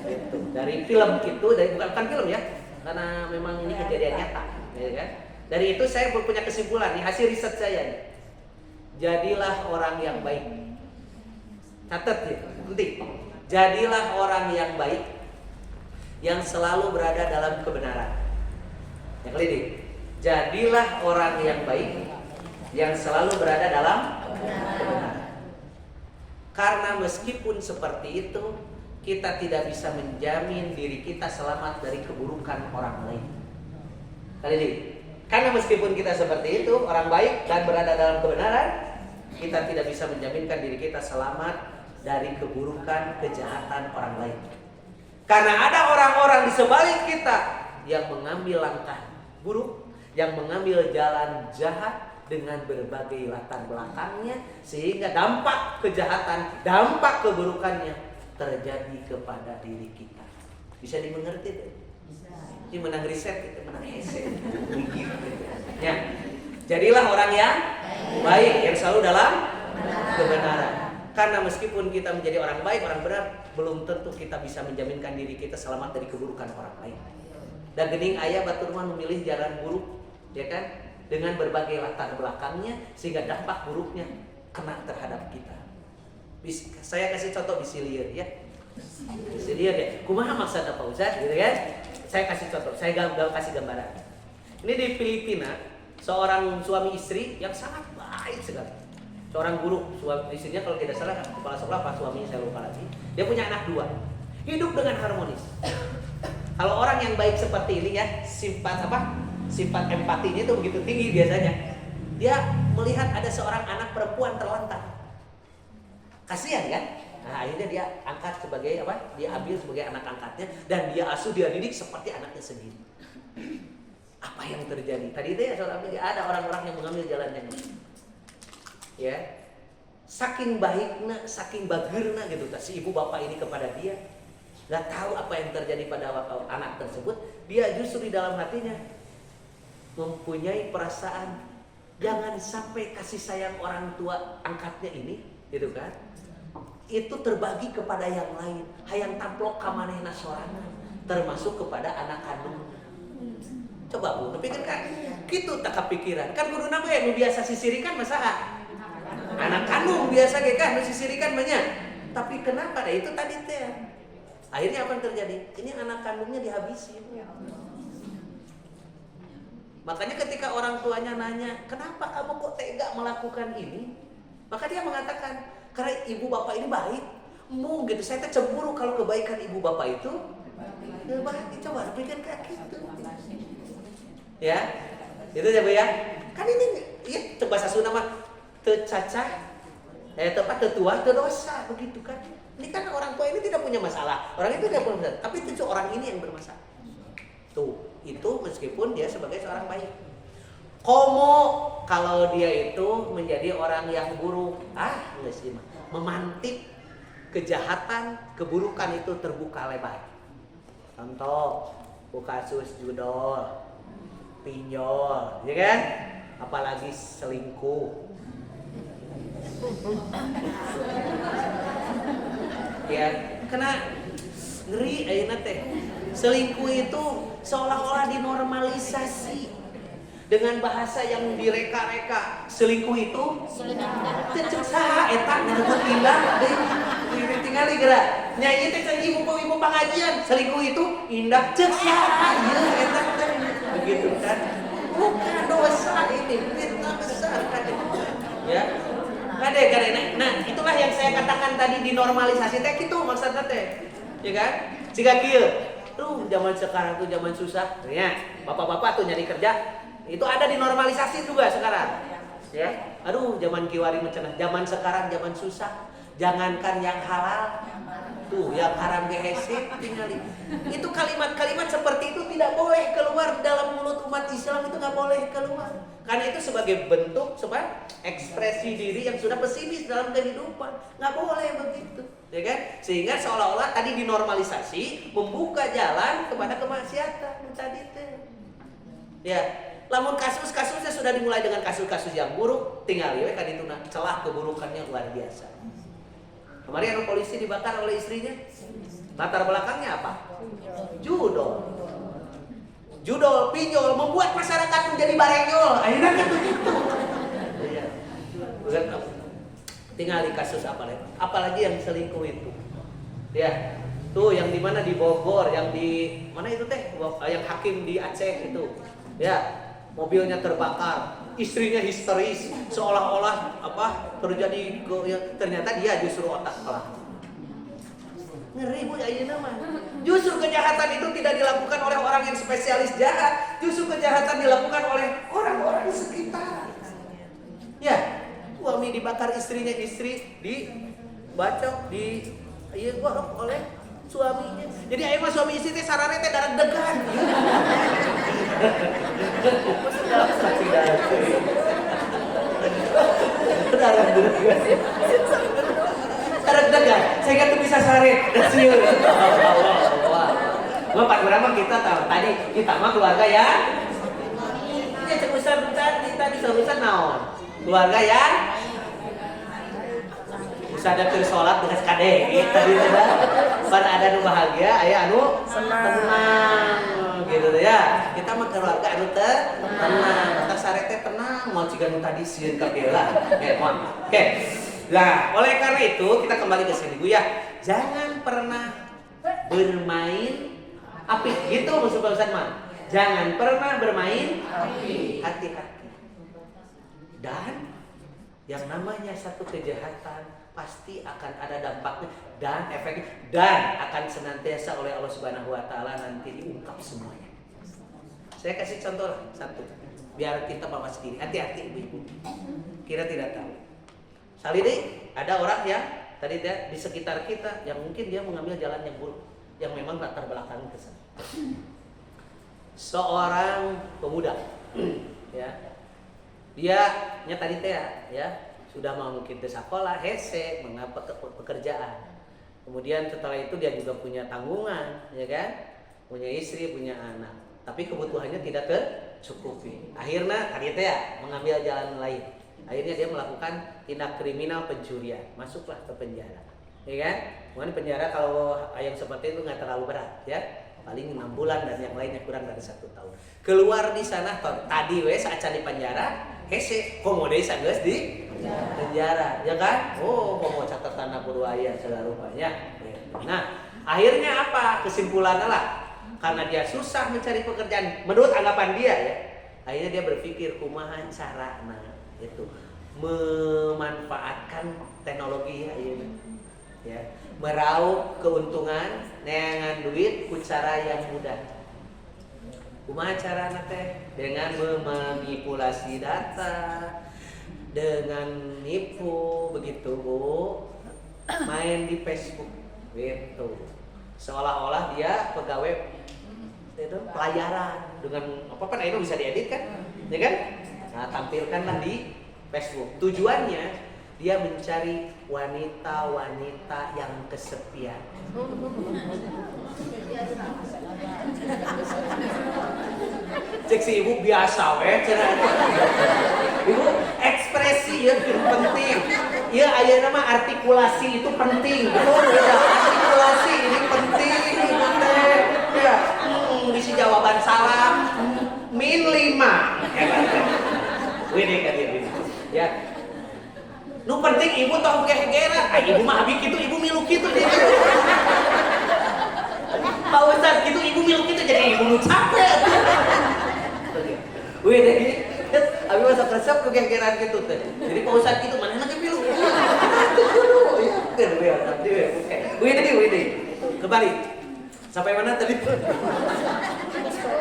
Itu dari film itu, dari bukan film ya, karena memang ini kejadian nyata, ya kan? Dari itu saya punya kesimpulan nih hasil riset saya nih. Jadilah orang yang baik. Catat ya, penting. Jadilah orang yang baik, yang selalu berada dalam kebenaran. Yang kelima, jadilah orang yang baik, yang selalu berada dalam kebenaran. Karena meskipun seperti itu, kita tidak bisa menjamin diri kita selamat dari keburukan orang lain. Kali ini, Karena meskipun kita seperti itu, orang baik dan berada dalam kebenaran, kita tidak bisa menjaminkan diri kita selamat dari keburukan, kejahatan orang lain. Karena ada orang-orang di sebalik kita yang mengambil langkah buruk, yang mengambil jalan jahat dengan berbagai latar belakangnya, sehingga dampak kejahatan, dampak keburukannya terjadi kepada diri kita. Bisa dimengerti tuh? Ini menang riset, itu menang esai. Ya, jadilah orang yang baik, yang selalu dalam kebenaran. Karena meskipun kita menjadi orang baik, orang benar, belum tentu kita bisa menjaminkan diri kita selamat dari keburukan orang lain. Dan gening ayah baturman memilih jalan buruk, ya kan? Dengan berbagai latar belakangnya, sehingga dampak buruknya kena terhadap kita. Saya kasih contoh bisilir ya. Bisilir ya. Kumaha maksudnya Pak Ustaz gitu kan? Saya kasih contoh, saya kasih gambaran. Ini di Filipina, seorang suami istri yang sangat baik sekali. Seorang guru, suami istrinya kalau tidak salah kepala sekolah apa suaminya saya lupa lagi. Dia punya anak 2. Hidup dengan harmonis. Kalau orang yang baik seperti ini ya, sifat empatinya itu begitu tinggi biasanya. Dia melihat ada seorang anak perempuan terlantar. Kasihan kan? Nah, akhirnya dia angkat sebagai apa? Dia ambil sebagai anak angkatnya dan dia asuh, dia didik seperti anaknya sendiri. Apa yang terjadi? Tadi itu ya ada orang-orang yang mengambil jalan yang lain. Ya, saking baiknya, saking bagirna gitu, si ibu bapak ini kepada dia, nggak tahu apa yang terjadi pada anak tersebut. Dia justru di dalam hatinya mempunyai perasaan jangan sampai kasih sayang orang tua angkatnya ini, gitu kan? Itu terbagi kepada yang lain. Hayang tamplok kamanehna sorangan, termasuk kepada anak kandung. Coba Bu, tapi kan gitu tak kepikiran. Kan kudu nama ya nu biasa sisirikan masaha. Anak kandung biasa ge kan nu sisirikan banyak. Tapi kenapa ada itu tadi teh? Akhirnya apa yang terjadi? Ini anak kandungnya dihabisin. Makanya ketika orang tuanya nanya, "Kenapa kamu kok tega melakukan ini?" Maka dia mengatakan, "Karena ibu bapak ini baik." Gitu, saya cemburu kalau kebaikan ibu bapak itu baik. Coba pikir kayak gitu. Ya, itu ya Bu ya. Kan ini ya bahasa Sunda mah teu cacah, tepat teu tua, teu dosa begitu kan. Ini kan orang tua ini tidak punya masalah. Orang itu tidak punya masalah, tapi itu orang ini yang bermasalah. Tuh, itu meskipun dia sebagai seorang baik. Komo kalau dia itu menjadi orang yang buruk, nggak sih mah. Memantik kejahatan, keburukan itu terbuka lebar. Contoh, kasus judol, pinjol, ya kan? Apalagi selingkuh. Ya, kena ngeri ayeuna teh. Selingkuh itu seolah-olah dinormalisasi dengan bahasa yang direka-reka. Selingkuh itu cecek saha eta disebut indah deui. Tinggali geura. Nya ieu teh ibu pengajian. Selingkuh itu indah cek saha ieu eta teh. Begitu kan? Bukan dosa ini, fitnah besar kan. Ya. Kadang-kadang, nah itulah yang saya katakan tadi dinormalisasi teh gitu maksudnya teh, ya kan? Jika kieu, zaman sekarang tuh zaman susah, ya bapak-bapak tuh nyari kerja, itu ada dinormalisasi juga sekarang, ya. Zaman kiwari mencenah, zaman sekarang zaman susah, jangankan yang halal, tuh yang haram gehese tinggali. Itu kalimat-kalimat seperti itu tidak boleh keluar dalam mulut umat Islam, itu nggak boleh keluar. Karena itu sebagai bentuk ekspresi diri yang sudah pesimis dalam kehidupan. Nggak boleh begitu, ya kan? Sehingga seolah-olah tadi dinormalisasi, membuka jalan kepada kemaksiatan tadi itu. Ya, lamun kasus-kasusnya sudah dimulai dengan kasus-kasus yang buruk, tinggal ya kan itu celah keburukannya luar biasa. Kemarin polisi dibakar oleh istrinya. Latar belakangnya apa? Judol, pinjol, membuat masyarakat menjadi barenyol. Akhirnya kan begitu. Iya. Tinggal di kasus apalagi yang selingkuh itu. Ya, tuh yang di mana di Bogor, yang di mana itu teh? Yang hakim di Aceh itu. Ya, mobilnya terbakar, istrinya histeris, seolah-olah terjadi ternyata dia justru otak pelaku. Ngeri Bu ayeuna mah. Justru kejahatan itu tidak dilakukan oleh orang yang spesialis jahat, justru kejahatan dilakukan oleh orang-orang di sekitar. Ya, suami dibakar istrinya, istri dibacok, gorok oleh suaminya. Jadi ayeuna mah suami istri teh sarane teh darah degan. Darah degan. Darah-degan, sehingga tuh bisa sare sieur. Gua pak berapa kita tahu tadi kita mah keluarga ya. Ya cek Ustaz kita bisa naon? Keluarga ya. Bisa ada sholat dengan kadek tadi teh. Pada ada nu bahagia, aya anu tenang gitu ya. Kita mah keluarga anu tenang. Kita sare teh tenang, mau ciga nu tadi sieun ka bela. Oke. Nah, oleh karena itu kita kembali ke sini Bu ya. Jangan pernah bermain api. Gitu maksud Pak Ustaz mah. Jangan pernah bermain api. Hati-hati. Dan yang namanya satu kejahatan pasti akan ada dampaknya dan efeknya dan akan senantiasa oleh Allah Subhanahu wa taala nanti diungkap semuanya. Saya kasih contoh lah satu. Biar kita bawa sendiri. Hati-hati Ibu-ibu. Kira tidak tahu. Salih ada orang yang tadi dia di sekitar kita yang mungkin dia mengambil jalan yang buruk, yang memang latar belakang ke sana. Seorang pemuda, ya, dia tadi teh ya sudah mau mungkin ke sekolah, hese, mengapa pekerjaan. Kemudian setelah itu dia juga punya tanggungan, ya kan, punya istri, punya anak, tapi kebutuhannya tidak tercukupi. Akhirnya tadi teh ya mengambil jalan lain. Akhirnya dia melakukan tindak kriminal pencurian, masuklah ke penjara, ya kan? Mungkin penjara kalau yang seperti itu nggak terlalu berat, ya, paling 6 bulan dan yang lainnya kurang dari 1 tahun. Keluar di sana tadi saat di penjara, hese komode sanggeus di penjara, ya kan? Oh, mau catatan aku aya segala rupanya. Nah, akhirnya apa? Kesimpulannya lah, karena dia susah mencari pekerjaan, menurut anggapan dia ya, akhirnya dia berpikir kumaha carana itu memanfaatkan teknologi ya, meraup keuntungan neangan duit ku cara yang mudah. Kumaha carana teh? Dengan memanipulasi data, dengan nipu begitu Bu, main di Facebook gitu. Seolah-olah dia pegawai itu pelayaran dengan apa itu bisa diedit kan? Ya kan? Nah, tampilkanlah di Facebook. Tujuannya dia mencari wanita-wanita yang kesepian. Cek si ibu biasa cenah. Ibu ekspresi ya penting. Ya aya nama artikulasi itu penting. Betul ya, artikulasi ini penting. Ya, isi jawaban salam min 5. Wede ka dia. Ya. Nu penting ibu tong gegeran. Ibu mah abi kitu, ibu milu kitu dia. Pak Ustaz gitu ibu milu kitu jadi ibu nu capek. Wede gini. Abi masak resep ku gegeran kitu teh. Jadi Pak Ustaz kitu manehna ge milu. Wede. Kembali. Sampai mana tadi?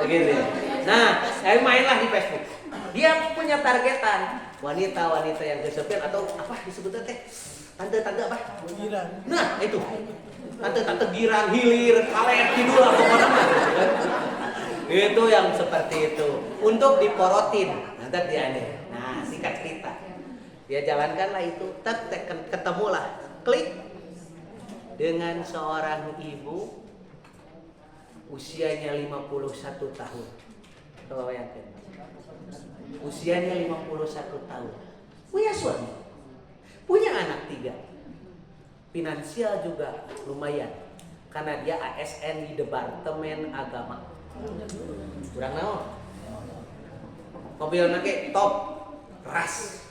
Begini. Nah, saya mainlah di Facebook. Dia punya targetan wanita-wanita yang kesepian atau apa disebutnya teh? Tante-tante apa? Girang. Nah, itu. Tante-tante girang, hilir, kalet, kidul apa mana. Itu yang seperti itu. Untuk diporotin. Nanti dia nih. Nah, singkat cerita. Dia jalankanlah itu, ketemulah, klik dengan seorang ibu usianya 51 tahun. Coba bayangkan. Usianya 51 tahun. Punya suami. Punya anak 3. Finansial juga lumayan. Karena dia ASN di Departemen Agama. Kurang naon. Mobilnya ke top ras.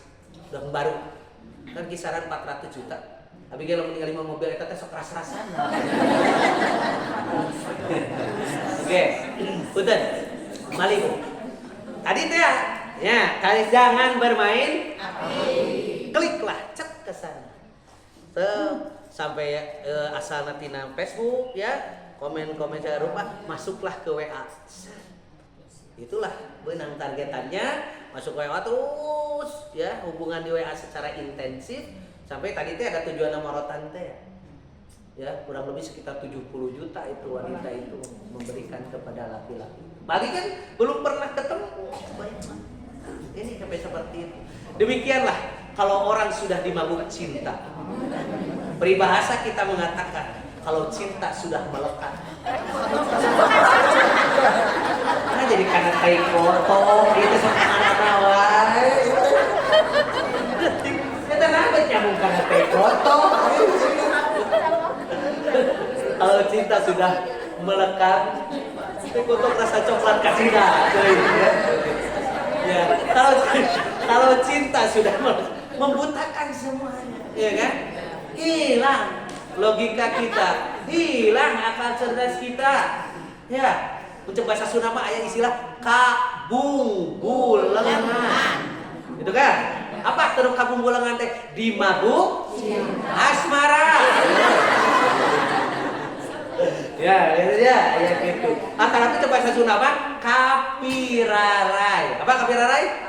Udah baru. Kan kisaran 400 juta. Tapi kalau meninggal 5 mobil itu teh sok ras-rasan. Oke. Punten. Mali Bu. Tadi teh ya, kalian jangan bermain api. Kliklah, cek ke sana. sampai asal tina Facebook ya, komen-komen saya rupa, masuklah ke WA. Itulah benang targetannya, masuk WA terus ya, hubungan di WA secara intensif sampai tadi teh ada tujuan nomorotan teh ya, kurang lebih sekitar 70 juta itu wanita itu memberikan kepada laki-laki. Bagi kan belum pernah ketemu, ini sampai seperti itu. Demikianlah kalau orang sudah dimabuk cinta. Peribahasa kita mengatakan kalau cinta sudah melekat. Karena jadi karena tai foto itu sama nawai. Kita nampak nyambung karena tai foto. Kalau cinta sudah melekat, untuk rasa coklat kasih dah. Ya, kalau cinta sudah membutakan semuanya, ya kan? Hilang logika kita, hilang akal cerdas kita. Ya, untuk bahasa Sunda mah aya istilah kabungbulengan. Itu kan? Apa terus kabungbulengan teh? Dimabuk asmara. Ya, itu ya, ya gitu. Tapi itu bahasa Sunda mah kapirarai. Apa kapirarai?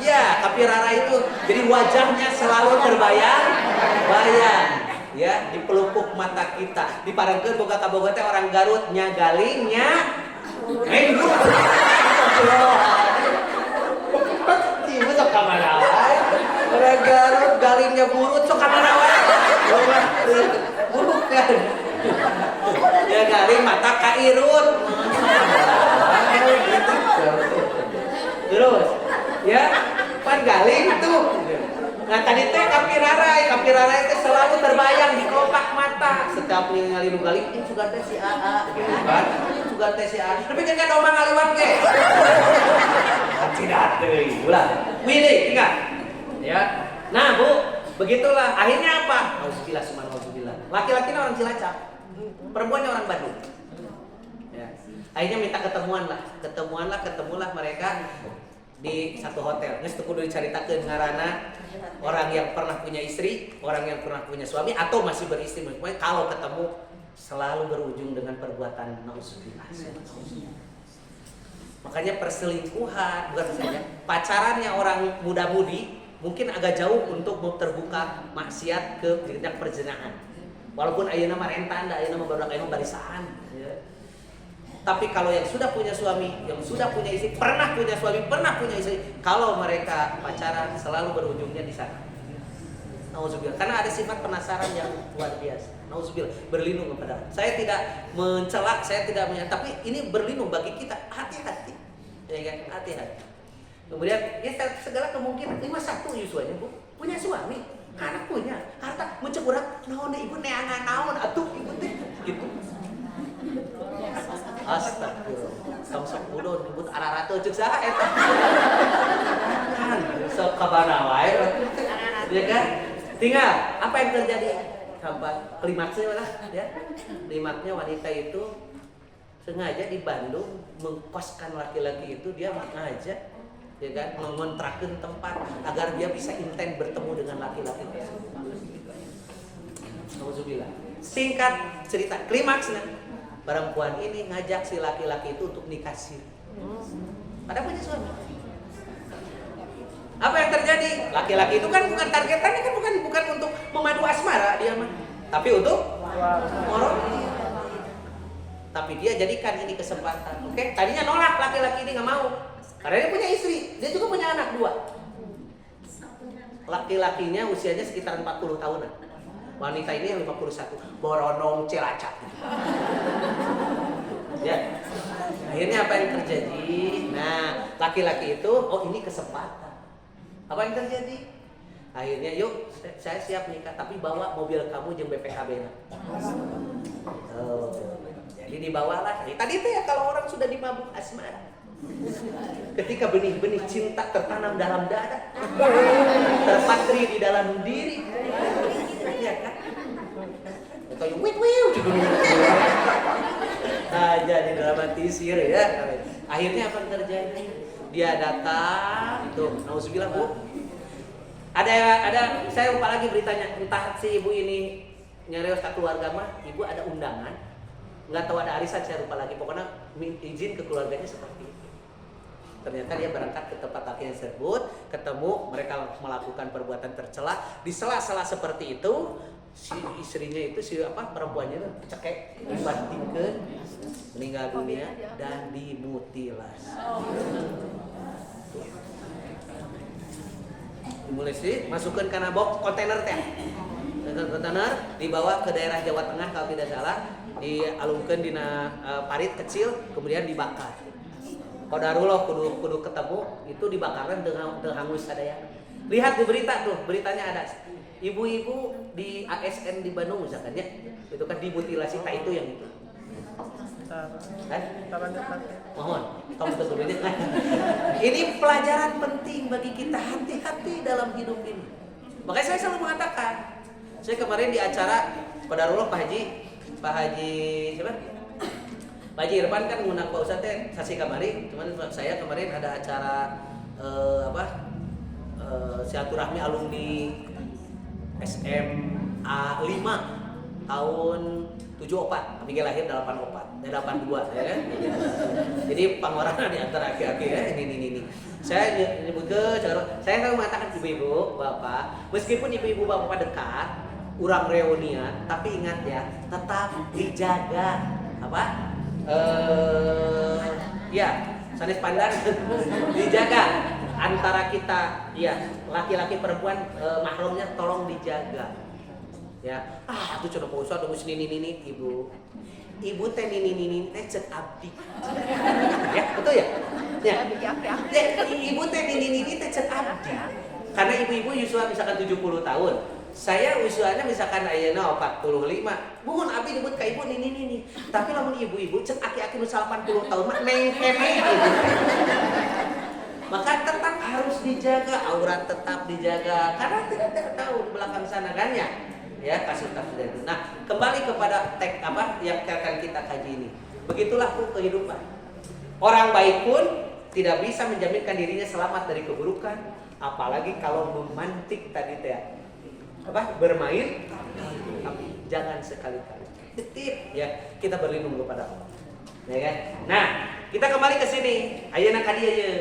Ya, kapirarai itu jadi wajahnya selalu terbayang-bayang. Ya, di pelupuk mata kita. Di parangkeun boga kaboga teh orang Garut nya galingnya minggu. Ibu sok ka mana wae? Orang Garut galingnya burut sok ka mana wae? Bukan. Ya galing mata kairut. Terus, ya, pan galing tuh. Nah tadi teh kapirarai teh selalu terbayang di kelopak mata. Setiap ningali nu galing, ini sugan teh si AA, gitu kan? Sugan teh si AA. Tapi kan domang ngaliwat ge. Tidak teuing, ulah. Milih, tinggal. Ya. Nah, Bu, begitulah. Akhirnya apa? Auzubillah subhanallah. Laki-laki orang Cilacap, perempuannya orang Bandung. Ya. Akhirnya minta ketemulah mereka di satu hotel. Geus teu kudu dicaritakeun ngaranna orang yang pernah punya istri, orang yang pernah punya suami atau masih beristri. Kalau ketemu selalu berujung dengan perbuatan nauzubillah. Makanya perselingkuhan bukan saja pacarannya orang muda-mudi mungkin agak jauh untuk terbuka maksiat ke jenjang perzinahan. Walaupun ayeuna mah rentan da ayeuna mah barudak ayeuna barisan ya. Tapi kalau yang sudah punya suami, yang sudah punya istri, pernah punya suami, pernah punya istri, kalau mereka pacaran selalu berujungnya di sana. Nauzubillah. Karena ada sifat penasaran yang luar biasa. Nauzubillah, berlindung kepada. Saya tidak mencela, saya tidak tapi ini berlindung bagi kita. Hati-hati. Ya kan? Hati-hati. Kemudian ya segala kemungkinan 51 Yuswanya, Bu. Punya suami, anak punya, harta mencek urang, naon ibu neangan naon atuh ibu teh gitu. Astagfirullah. Sok udon nyebut ararate ceuk saha eta. Sok kabana wae. Ya kan? Tinggal apa yang terjadi? Sampai klimaksnya lah ya. Klimaksnya wanita itu sengaja di Bandung mengkoskan laki-laki itu, dia sengaja ya kan mengontrakkan tempat agar dia bisa intent bertemu dengan laki-laki tersebut. Alhamdulillah. Singkat cerita klimaksnya, perempuan ini ngajak si laki-laki itu untuk nikah siri. Padahal punya suami. Apa yang terjadi? Laki-laki itu kan bukan targetannya, kan bukan untuk memadu asmara dia mah, tapi untuk ngorok. Tapi dia jadikan ini kesempatan. Oke, tadinya nolak laki-laki ini nggak mau. Karena dia punya istri, dia juga punya anak 2. Laki-lakinya usianya sekitar 40 tahunan. Wanita ini yang 51, boronong Cilacap. Ya. Akhirnya apa yang terjadi? Nah, laki-laki itu, oh ini kesempatan. Apa yang terjadi? Akhirnya yuk, saya siap nikah, tapi bawa mobil kamu jeung BPKB-na. Oh, jadi dibawalah. Tadi itu ya kalau orang sudah dimabuk asmara. Ketika benih-benih cinta tertanam dalam dada, terpatri di dalam diri, ya kan? Atau wit-wit juga. Nah, jadi dramatisir ya. Akhirnya apa yang terjadi? Dia datang, tuh, nauzubillah Bu. Ada saya lupa lagi beritanya, entah si ibu ini nyareos ke keluarga mah ibu ada undangan, nggak tahu ada arisan, saya lupa lagi, pokoknya izin ke keluarganya seperti itu. Ternyata dia berangkat ke tempat laki yang tersebut, ketemu, mereka melakukan perbuatan tercela. Di sela-sela seperti itu, si istrinya itu, perempuannya itu cekek, dibantingkan, meninggal dunia dan dimutilasi. Dimulai masukkan karena box kontainer teh, kontainer dibawa ke daerah Jawa Tengah kalau tidak salah, dialungkan di parit kecil, kemudian dibakar. Qadarullah kudu ketemu itu dibakaran dengan hangus sadaya. Lihat di berita tuh, beritanya ada ibu-ibu di ASN di Bandung misalkan ya, itu kan dimutilasi, itu yang itu. Kan? Mohon, kamu tentu aja kan. Ini pelajaran penting bagi kita, hati-hati dalam hidup ini. Makanya saya selalu mengatakan, saya kemarin di acara Qadarullah Pak Haji siapa? Pak Haji Irfan kan mengundang Pak Ustadz teh sasi kamari, cuman saya kemarin ada acara silaturahmi alumni SMA 5 tahun 74, kami lahir 82 ya kan. Jadi pangorana di antara aki-aki ya, ini. Saya nyebut saya selalu mengatakan ibu-ibu, bapak, meskipun ibu-ibu bapak dekat, urang reunian, tapi ingat ya, tetap dijaga sanes pandan dijaga antara kita, ya laki-laki perempuan mahramnya tolong dijaga. Ya, itu coba Pak Ustadz tunggu sini ibu teh ini teh cek abdi. Ya, betul ya? Ya. Ibu teh ini teh cek abdi. Karena ibu-ibu usia misalkan 70 tahun. Saya usianya misalkan ayeuna 45. Mohon abdi nyebut ka ibu ini. Tapi lamun ibu-ibu cek aki-aki nu 80 tahun mah neng kene gitu. Maka tetap harus dijaga, aurat tetap dijaga karena tidak tahu di belakang sana kan ya. Ya, kasus itu. Nah, kembali kepada yang akan kita kaji ini. Begitulah kehidupan. Orang baik pun tidak bisa menjaminkan dirinya selamat dari keburukan, apalagi kalau memantik tadi teh. Bermain, tapi jangan sekali-kali. Titip ya, kita berlindung kepada Allah. Ya kan? Nah, kita kembali ke sini. Ayeuna ka dieu ye.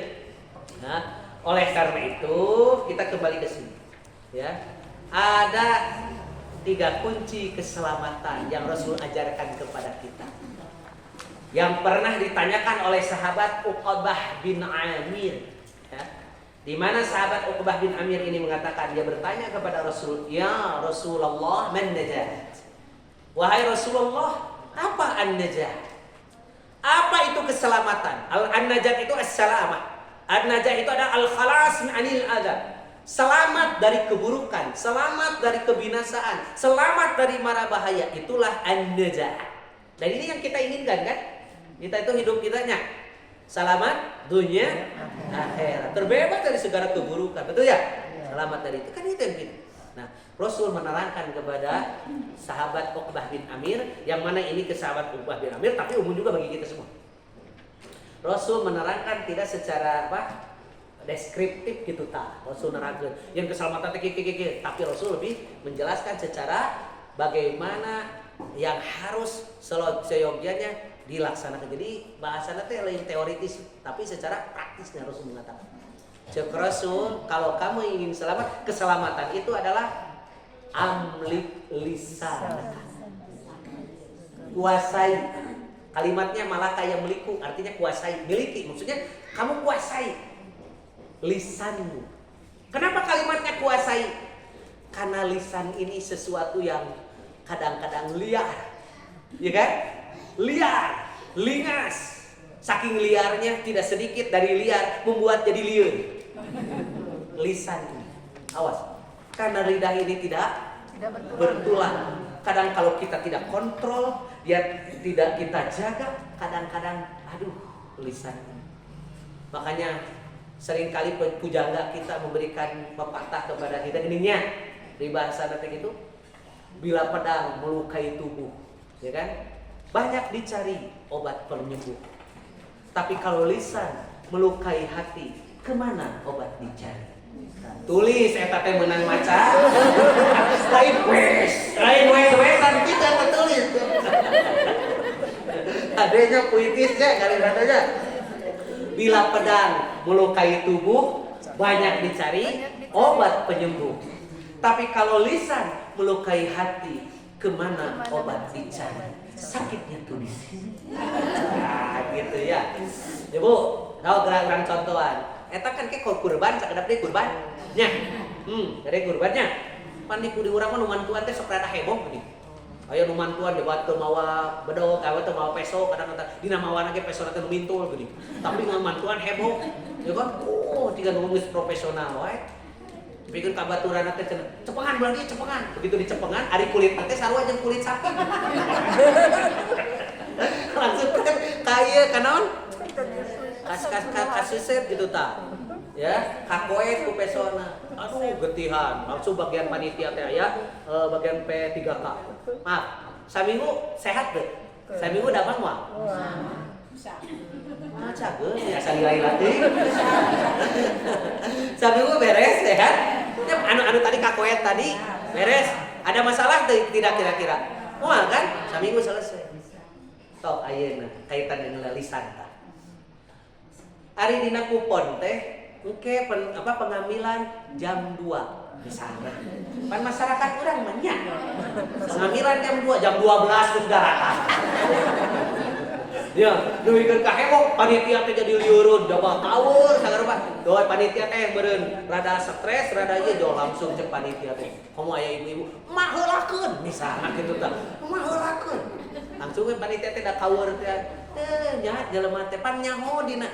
Nah, oleh karena itu kita kembali ke sini. Ya. Ada 3 kunci keselamatan yang Rasul ajarkan kepada kita. Yang pernah ditanyakan oleh sahabat Uqbah bin Amir. Ya. Di mana sahabat Uqbah bin Amir ini mengatakan, dia bertanya kepada Rasul, "Ya Rasulullah, man najat?" Wahai Rasulullah, apa an-najat? Apa itu keselamatan? An-najat itu as-salamah. An-najat itu adalah al-khalas min anil adab. Selamat dari keburukan, selamat dari kebinasaan, selamat dari mara bahaya. Itulah an-najat. Dan ini yang kita inginkan kan? Kita itu hidup kitanya selamat dunia akhirat, terbebas dari segala keburukan, betul ya? Selamat dari itu, kan itu yang kita. Nah, Rasul menerangkan kepada sahabat Uqbah bin Amir, yang mana ini ke sahabat Uqbah bin Amir, tapi umum juga bagi kita semua. Rasul menerangkan tidak secara deskriptif gitu tak. Rasul menerangkan yang keselamatan tapi Rasul lebih menjelaskan secara bagaimana yang harus seyogianya dilaksanakan. Jadi bahasanya itu lain teoritis, tapi secara praktisnya Rasul mengatakan. Cek Rasul, kalau kamu ingin selamat, keselamatan itu adalah amlik lisan. Kuasai. Kalimatnya malaka yang meliku, artinya kuasai, miliki. Maksudnya kamu kuasai lisanmu. Kenapa kalimatnya kuasai? Karena lisan ini sesuatu yang kadang-kadang liar. Ya kan? Liar, lingas. Saking liarnya tidak sedikit dari liar membuat jadi liar. Lisan ini. Awas. Karena lidah ini tidak bertulang. Kadang kalau kita tidak kontrol, dia tidak kita jaga, kadang-kadang lisan. Makanya seringkali pujangga kita memberikan pepatah kepada kita ininya di bahasa detik itu, bila pedang melukai tubuh, ya kan? Banyak dicari obat penyembuh. Tapi kalau lisan melukai hati, kemana obat dicari? Tulis eta teh meunang maca. Lain wesan kita tulis. Adanya puitisnya kali adanya. Bila pedang melukai tubuh, banyak dicari obat penyembuh. Tapi kalau lisan melukai hati, kemana obat dicari? Sakitnya tuh di sini. Nah, gitu ya. Ya Bu, tahu gerak-gerak contohan. Eta kan ke kurban, sakedap deui kurban. Nya. Dari kurbannya. Pan di urang mah nu mantuan teh sok rada heboh geuning. Aya nu mantuan debat teu mawa bedog, awe teu mawa peso, kadang-kadang dina mawana ge peso teh nu mintul geuning. Tapi ngan mantuan heboh. Ya kan, tiga nu geus profesional wae. Bikin kabaturan teh cepengan bulan ieu cepengan. Begitu dicepengan, ari kulit teh sarua jeung kulit sapi. Langsung kan kaya kanaon? Kasuset gitu ta. Ya, kakoet ku pesona. Aduh, getihan. Langsung bagian panitia teh aya bagian P3K. Maaf, saminggu sehat deh. Saminggu dapat moal. Maca geus biasa nilai teh. Saminggu beres sehat. Ya, anu tadi kakoet tadi beres. Ada masalah tidak kira-kira? Moal kan? Saminggu selesai. Tok ayeuna kaitan dengan lisan tah. Ari dina kupon teh engke pengambilan jam 2 misalnya. Pan masyarakat urang mah nya. Pengambilan jam 2, jam 12 geus daratan. Ya, nuikeun ka heboh panitia teh jadi liurun, coba kawur sagareba. Doa panitia teh beureun rada stres, rada ieu jo langsung cek panitia teh. Komo aya ibu-ibu, "Mah heulakeun." Misalna kitu tah. "Mah heulakeun." Langsung we panitia teh da kawur teh. Nya jelema teh pan nyaho dina.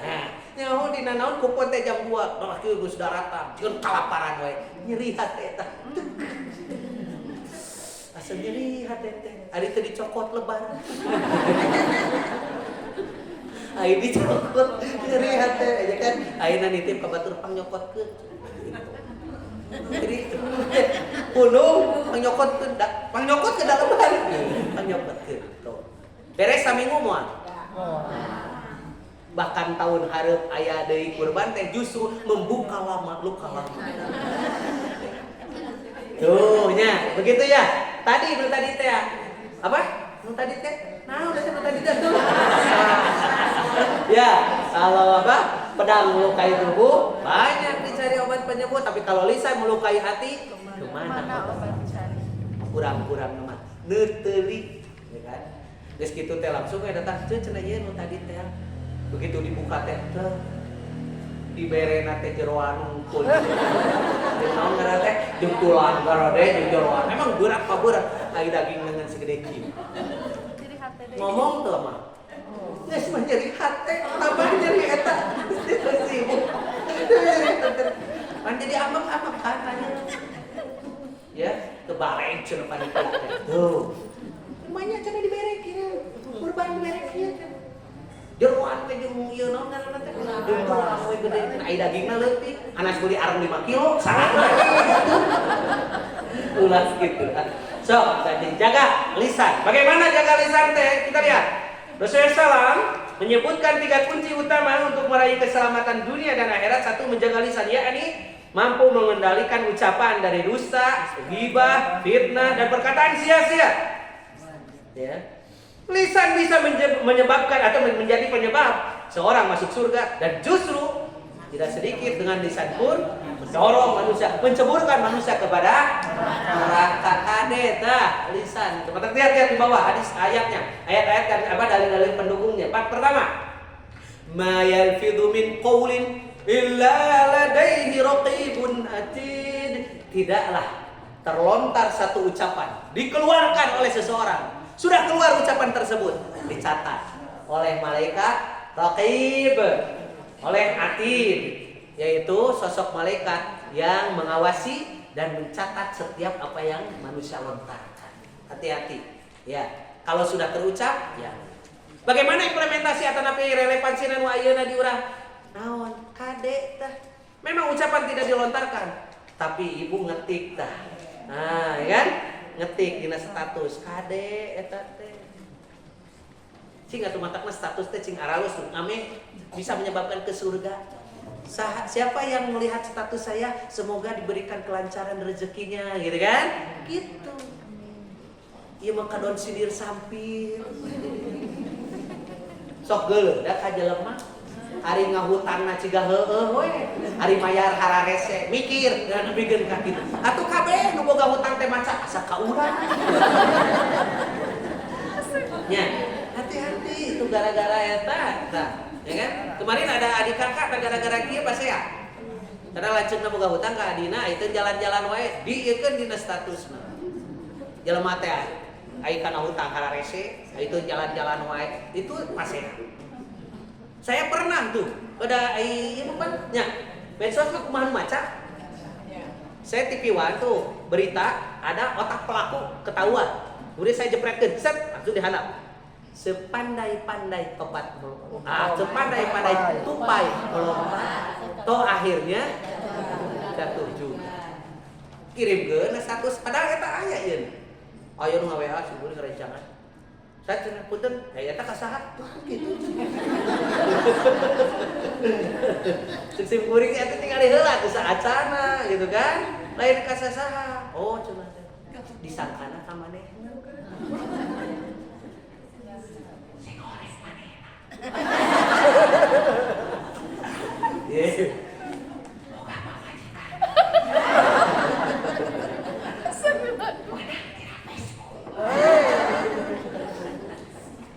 Nyaho dina naon kupon teh jam 2. Malah kieu geus daratan. Cieun kalaparan we. Nyeri hate eta. Asa nyeri hate teh. Ari teh dicokot lebar. Ai dicokot nyeri hate aja kan. Ayeuna nitip ka batur pangnyokotkeun. Jadi punung pangnyokotkeun ke dalam lebar. Pangnyokotkeun tuh. Beres saminggu moal. Bahkan tahun hareup aya deui kurban teh justru membuka luka lama. Tuh nya, begitu ya. Tadi teh apa? Nu tadi teh? Nah, udah nu tadi teh tuh. Ya, kalau apa? Pedang melukai tubuh, banyak dicari obat penyembuh, tapi kalau lisan melukai hati, kemana obat dicari? Kurang-kurang mah neuteuli, ya kan? Geus kitu teh langsung we datang teh cenah ieu nu tadi teh. Begitu dibuka teh diberena teh jeroan unggul. Naon ngaran teh jengkulan garode jeung jeroan. Memang berat pa berat ai daging dengan segede kieu. Ngomong tuh mah. Geus mah nyeri hate, tambah nyeri eta. Sibuk. Kan jadi amak-amak katanya. Ya, kebareng cenah panitia teh. Tuh. Rumahnya cenah diberekin. Kurban diberekin. Jeroan teh jeung ieu naon ngaranna teh? Jeroan we gede ai dagingna leutik. Anas beli arem 5 kilo, salah. Ulas gitu. So, jadi jaga lisan. Bagaimana jaga lisan teh? Kita lihat. Rasulullah SAW menyebutkan 3 kunci utama untuk meraih keselamatan dunia dan akhirat. 1, menjaga lisan, yakni mampu mengendalikan ucapan dari dusta, ghibah, fitnah, dan perkataan sia-sia. Ya. Lisan bisa menyebabkan atau menjadi penyebab seorang masuk surga, dan justru tidak sedikit dengan lisan pun mendorong manusia, menceburkan manusia kepada neraka. Kadeta lisan. Coba lihat di bawah hadis ayatnya, ayat-ayat kan apa dalil-dalil pendukungnya. Pertama, ma yalfidhu min qaulin illa ladaihi raqibun atid. Tidaklah terlontar satu ucapan dikeluarkan oleh seseorang. Sudah keluar ucapan tersebut, dicatat oleh malaikat raqib, oleh atid, yaitu sosok malaikat yang mengawasi dan mencatat setiap apa yang manusia lontarkan. Hati-hati, ya. Kalau sudah terucap, ya. Bagaimana implementasi atau napi relevansi nu ayeuna di urang? Naon? Kade tah. Memang ucapan tidak dilontarkan, tapi ibu ngetik tah. Nah, ya kan? Ngetik dina status kade eta teh. Cing atuh matakna status teh cing aralus tuh ame bisa menyebabkan ke surga. Siapa yang melihat status saya, semoga diberikan kelancaran rezekinya, gitu kan? Gitu. Ieu mah kadon sindir sampir. Sok geuleuh da ka jelema. Ari ngahutangna cigah heueuh we. Ari mayar hararese, mikir dan nepikeun ka kitu. Atuh kabeh nu boga hutang teh maca asa ka urang. Nya, hati-hati itu gara-gara eta. Tah, ya kan? Kemarin ada adik kakak gara-gara kieu pas ya. Karena lanceukna boga hutang ka adina, itu jalan-jalan wae dieukeun dina statusna. Jelema teh ai kana hutang hararese, itu jalan-jalan wae, itu pasea. Saya pernah tuh, ada ieu pan nya, medsos mah kumaha maca. Saya TV One tuh berita ada otak pelaku ketahuan. Kemudian saya jepretkeun, set langsung dihandap. Sepandai-pandai tobat melompat. Sepandai-pandai tupai melompat. Toh akhirnya jatuh juga. Kirimkeun status padahal eta aya ieu. Aya nu ngaWA sibuk ngarencangan. Saya cenah punten, eta ka saha? Kitu. Sim kuring eta tinggal heula teu saacana gitu kan. Lain ka saha? Oh cenah teh. Disangkana ka manehna. Sing goreng manehna. Ye. Boga majikan.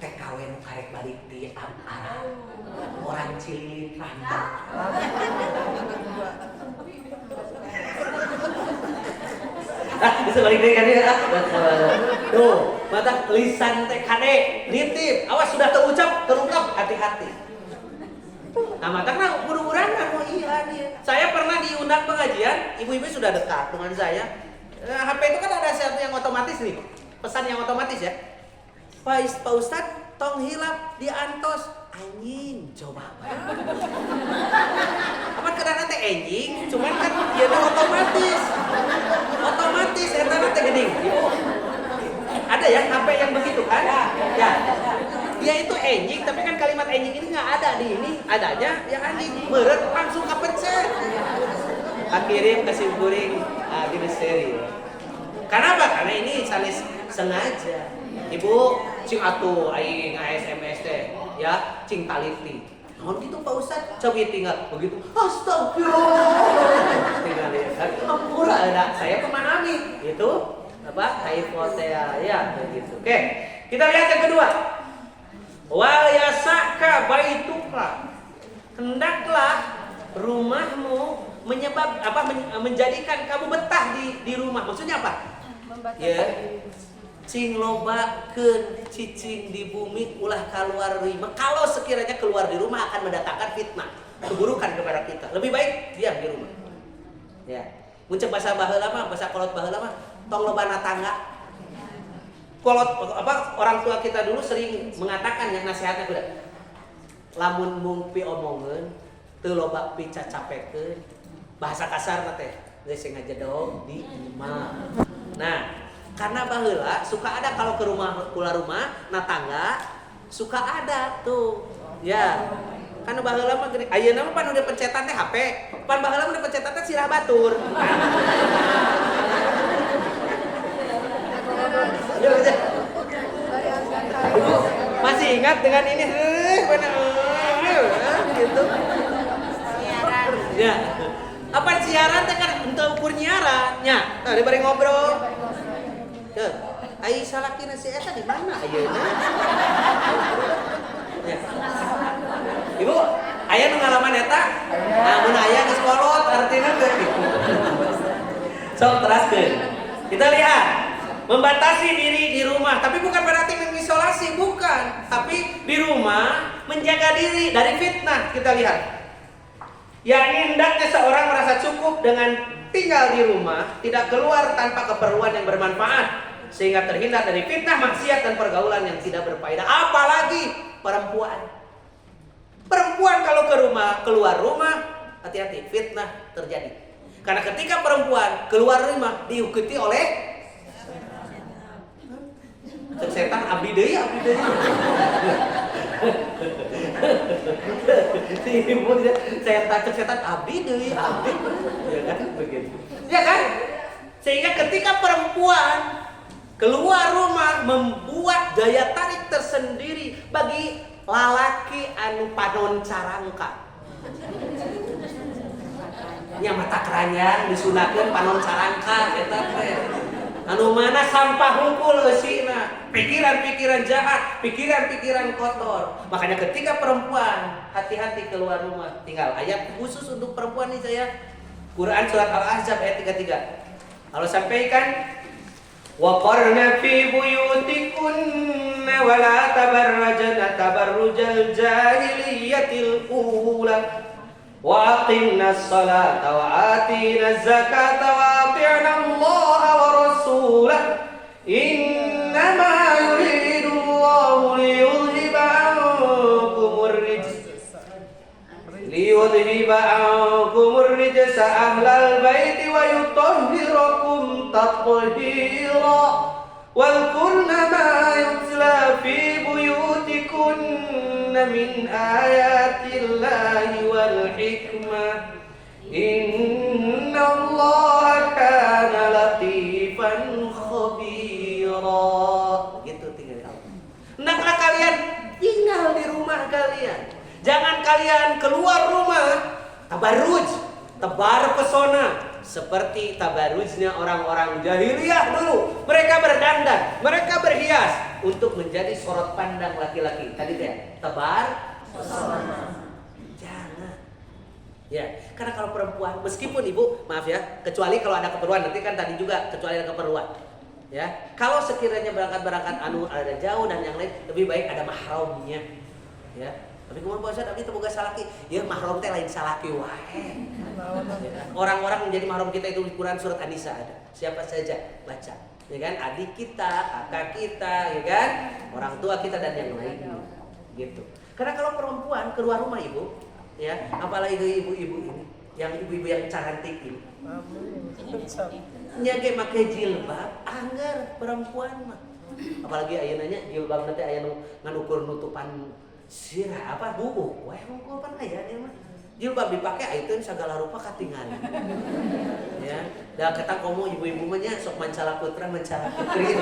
TKW nu karek balik di arah orang Cililin Randa. Bisa balik deh kan ya. Tuh, mata lisan TKD nitip. Awas sudah terucap, terungkap, hati-hati. Nah, mata kan buru-buran kan iya nih. Saya pernah diundang pengajian, ibu-ibu sudah dekat dengan saya. HP itu kan ada sesuatu yang otomatis nih. Pesan yang otomatis ya. Pak Ustadz, tong hilap di antos. Anjing, coba apa? Apa kadang teh anjing, cuman kan dia otomatis. Otomatis, eta teh geuning. Ada ya HP yang begitu kan? Ya. Dia itu anjing, tapi kan kalimat anjing ini nggak ada di ini. Adanya yang anjing, meureut langsung kapencet. Kirim ke simkuring di seri. Kenapa? Karena ini salis sengaja. Ibu, cing atuh aing SMS teh, ya, cing taliti. Naon gitu Pak Ustadz? Coba tinggal begitu. Astagfirullah. Tinggal lihat. Ampura ada. Saya memahami. Itu apa? Haipotea ya begitu. Oke. Kita lihat yang kedua. Wal yasaka baituka. Hendaklah rumahmu menjadikan kamu betah di rumah. Maksudnya apa? Ya. Cing lobakeun cicing di bumi ulah keluar rumah. Kalau sekiranya keluar di rumah akan mendatangkan fitnah, keburukan kepada kita. Lebih baik diam di rumah. Ya. Muncul bahasa baheula mah, bahasa kolot baheula mah tong lobana tangga. Kolot apa orang tua kita dulu sering mengatakan yang nasihatnya kuda. Lamun mungpi omongeun teu loba pi cacapekeun. Bahasa kasar mah teh geus ngajedog di imah. Nah, karena baheula suka ada kalau ke rumah keluar rumah na tangga suka ada tuh ya kan baheula mah gini ayeuna mah pan udah pencetan teh HP pan baheula mah udah pencetan teh sirah batur masih ingat dengan ini benar gitu ya apa siaran teh kan untuk ukur nyiaran nya tadi bareng ngobrol. Tuh, ai salakina si eta di mana ayeuna? Ya. Ibu, aya nu ngalaman eta? Nah, mun aya geus kolot artina teh kitu. Sok teraskeun. Kita lihat membatasi diri di rumah, tapi bukan berarti mengisolasi, bukan. Tapi di rumah menjaga diri dari fitnah. Kita lihat. Yakni hendaknya seorang merasa cukup dengan tinggal di rumah, tidak keluar tanpa keperluan yang bermanfaat, sehingga terhindar dari fitnah, maksiat, dan pergaulan yang tidak berfaedah. Apalagi perempuan. Perempuan kalau keluar rumah, hati-hati, fitnah terjadi. Karena ketika perempuan keluar rumah diikuti oleh setan abdi deui. Ibu saya takut setan abdi deui abdi. Ya kan begitu. Ya kan? Sehingga ketika perempuan keluar rumah membuat daya tarik tersendiri bagi lalaki anu panon carangka. Nya mata keranjang disunatkeun panon carangka eta teh. Anu mana sampah hungkul eusina, pikiran-pikiran jahat, pikiran-pikiran kotor. Makanya ketika perempuan hati-hati keluar rumah, tinggal ayat khusus untuk perempuan nih saya. Quran surat Al-Ahzab ayat 33. Allah sampaikan wa qarna fi buyutikunna wa la tabarrajna tabarrujal jahiliyatil ula. Wa aqimnas salata wa atinaz zakata wa ati'na Allah wa rasulah innama yuridu Allah liyudhiba ankumur rijsa ahlal baiti wa yutahhirakum tathhira wal kunna ma yutla fi buyutikunna min ayatillahi wal hikmah innallaha kana latifan khabira. Gitu tinggal Allah. Hendaklah kalian tinggal di rumah kalian. Jangan kalian keluar rumah tabarruj, tebar pesona seperti tabarrujnya orang-orang jahiliyah dulu. Mereka berdandan, mereka berhias untuk menjadi sorot pandang laki-laki. Tadi dia tebar pesona. Jangan. Ya, karena kalau perempuan, meskipun ibu, maaf ya, kecuali kalau ada keperluan, nanti kan tadi juga kecuali ada keperluan. Ya, kalau sekiranya berangkat anu ada jauh dan yang lain, lebih baik ada mahramnya. Ya. Tapi kumaha Pak Ustaz abdi teu boga salaki. Ya mahram teh lain salaki wae. Orang-orang menjadi mahram kita itu di Quran surat An-Nisa ada. Siapa saja baca. Ya kan? Adik kita, kakak kita, ya kan? Orang tua kita dan yang lainnya. Gitu. Karena kalau perempuan keluar rumah ibu, ya, apalagi ibu-ibu ini, yang ibu-ibu yang cantik ini. Nya ge make jilbab, anggar perempuan mah. Apalagi ayeuna nya jilbab teh aya nu nganukur nutupan sirah apa buuk, wah hungkul pan aya dia mah. Jilbab dipake ayeuna sagala rupa katingali. Ya, da ketang komo ibu-ibu mah nya sok mancala putra mancala putri.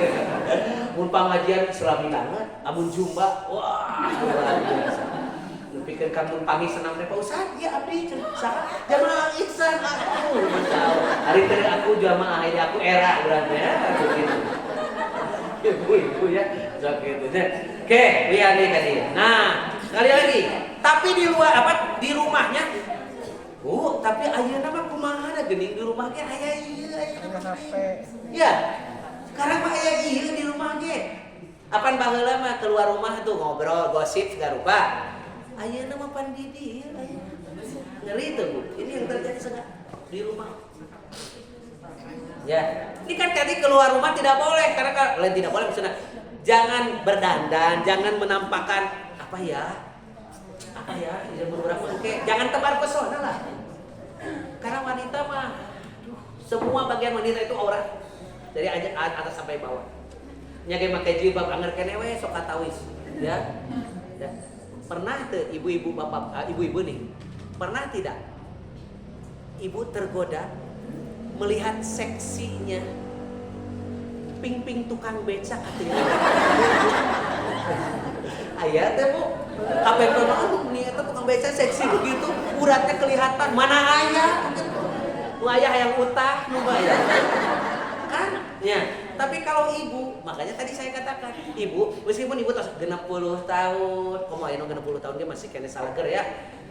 Mun pangajian Islami banget, amun jumba, wah luar biasa. Nu pikeun kamu panggih senam teh Pak Ustaz, ya abdi saha jamaah ihsan aku. Masyaallah. Hari teh aku jamaah ini aku era berarti ya begitu. Ibu-ibu ya, gitu deh. Oke, lihat nih tadi. Nah, sekali lagi. Tapi di luar apa? Di rumahnya. Tapi ayeuna mah kumaha ada geuning di rumah ge aya ieu aya HP. Ya. Sekarang mah aya ieu di rumah ge. Apan baheula mah keluar rumah tuh ngobrol, gosip segala rupa. Ayeuna mah pan di dieu aya. Ngeri tuh, Bu. Ini yang terjadi sekarang di rumah. Ya, ini kan tadi keluar rumah tidak boleh karena lain tidak boleh misalnya jangan berdandan, jangan menampakkan apa ya, jangan tebar pesona lah. Karena wanita mah, semua bagian wanita itu aurat dari atas sampai bawah. Nya ge make jilbab anger keneh we sok katawis, ya. Pernah tuh ibu-ibu bapak, ibu-ibu nih, pernah tidak ibu tergoda melihat seksinya ping-ping tukang becak atuh. Aya teh Bu, kabeh pernah nih eta tukang becak seksi begitu, uratnya kelihatan. Mana aya? Aya yang utah nu aya. Kan? Ya, tapi kalau ibu, makanya tadi saya katakan, ibu meskipun ibu tos 60 tahun, komo aya nu 60 tahun dia masih kene salager ya.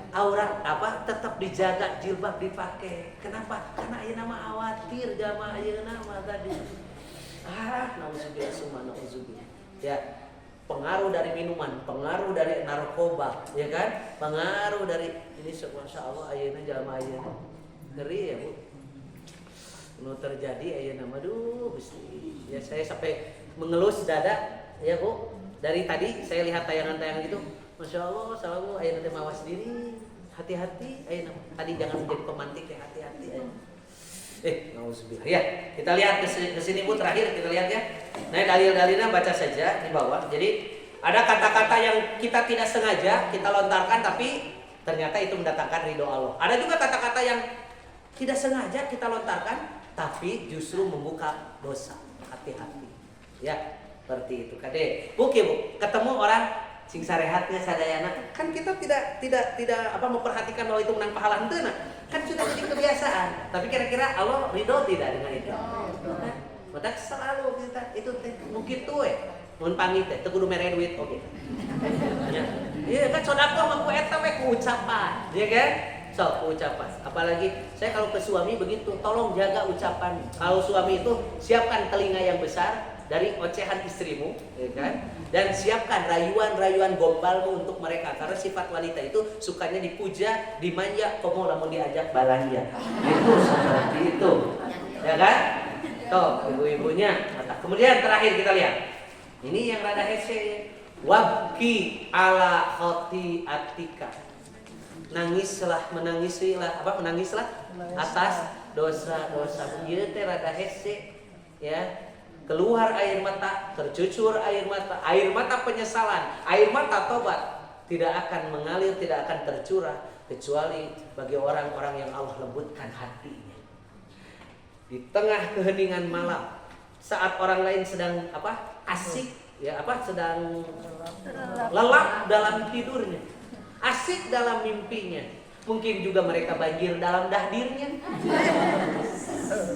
Aurat apa tetap dijaga, jilbab dipakai. Kenapa? Karena ayeuna mah khawatir jamaah ayeuna mah tadi. Nauzubillah summa nauzubillah. Ya, pengaruh dari minuman, pengaruh dari narkoba, ya kan? Pengaruh dari ini masyaallah ayeuna jamaah ayeuna. Ngeri ya, Bu. Nu terjadi ayeuna mah aduh Gusti. Ya saya sampai mengelus dada ya, Bu. Dari tadi saya lihat tayangan-tayangan gitu. Masya Allah, selalu ayah nanti mawas diri, hati-hati, ayah tadi jangan menjadi pemantik ya, hati-hati. Nauzubillah. Ya, kita lihat ke sini Bu terakhir kita lihat ya. Nah dalil-dalilnya baca saja di bawah. Jadi ada kata-kata yang kita tidak sengaja kita lontarkan tapi ternyata itu mendatangkan ridho Allah. Ada juga kata-kata yang tidak sengaja kita lontarkan, tapi justru membuka dosa. Hati-hati. Ya, seperti itu. Kade, Bu, ketemu orang sing sarehatnya sadayana, kan kita tidak memperhatikan bahwa itu menang pahala henteu. Kan sudah jadi kebiasaan. Tapi kira-kira Allah ridho tidak dengan itu? Maka selalu kita itu mungkin tuh mun pamit teh teu kudu mere duit oge. Ya. Iya kan sodaqoh mah ku eta we ku ucapan, ya kan? So, ucapan. Apalagi saya kalau ke suami begitu, tolong jaga ucapan. Kalau suami itu siapkan telinga yang besar dari ocehan istrimu, ya kan? Dan siapkan rayuan-rayuan gombalmu untuk mereka, karena sifat wanita itu sukanya dipuja, dimanja, komo lamun diajak balanja. Itu seperti itu. Ya kan? Tuh, ibu-ibunya. Kemudian terakhir kita lihat. Ini yang rada hese. Wabki ala khotiatika. Menangislah atas dosa-dosa. Ieu teh rada hese, ya. Keluar air mata, tercucur air mata penyesalan, air mata tobat tidak akan mengalir, tidak akan tercurah kecuali bagi orang-orang yang Allah lembutkan hatinya. Di tengah keheningan malam, saat orang lain sedang asik, sedang lelap dalam tidurnya, asik dalam mimpinya, mungkin juga mereka banjir dalam dahdirnya.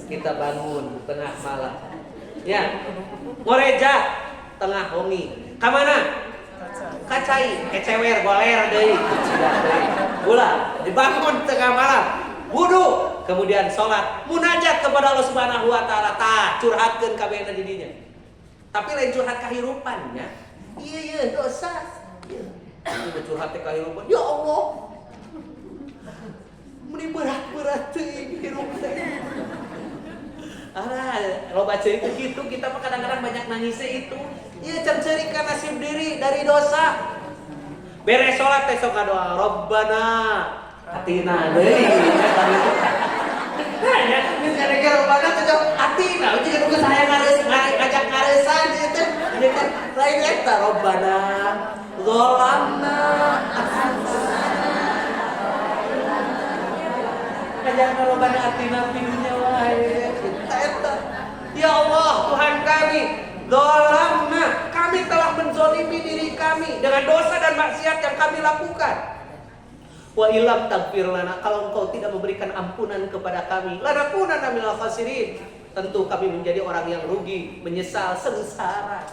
Kita bangun tengah malam. Ya, ngoreja tengah wengi. Ka mana? Kacai, kecewer, goler deui. Ulah dibangun tengah malam. Wudu, kemudian sholat, munajat kepada Allah Subhanahu wa taala, curhatkeun kabehna di dinya. Tapi lain curhat kahirupannya. Iya dosa. Ieu curhat teh kahirupan. Ya Allah. Meni berat-berat teuing hirup teh. Lo baca itu gitu, kita mah kadang-kadang banyak nangisnya itu. Iya, cercerika nasib diri dari dosa. Beres sholat teh sok ngadoa, Rabbana atina deui. Nah, ya, gara-gara Rabbana teh sok atina, jeung nu saya ngajak ngaresan itu. Jadi kan lain eta Rabbana zalamna ngajak Rabbana atina fid dunya wae. Ya Allah, Tuhan kami, zalamna, kami telah menzolimi diri kami dengan dosa dan maksiat yang kami lakukan. Wa ilam taghfir lana, kalau Engkau tidak memberikan ampunan kepada kami, lanakunanna minal khasirin, tentu kami menjadi orang yang rugi, menyesal, sengsara.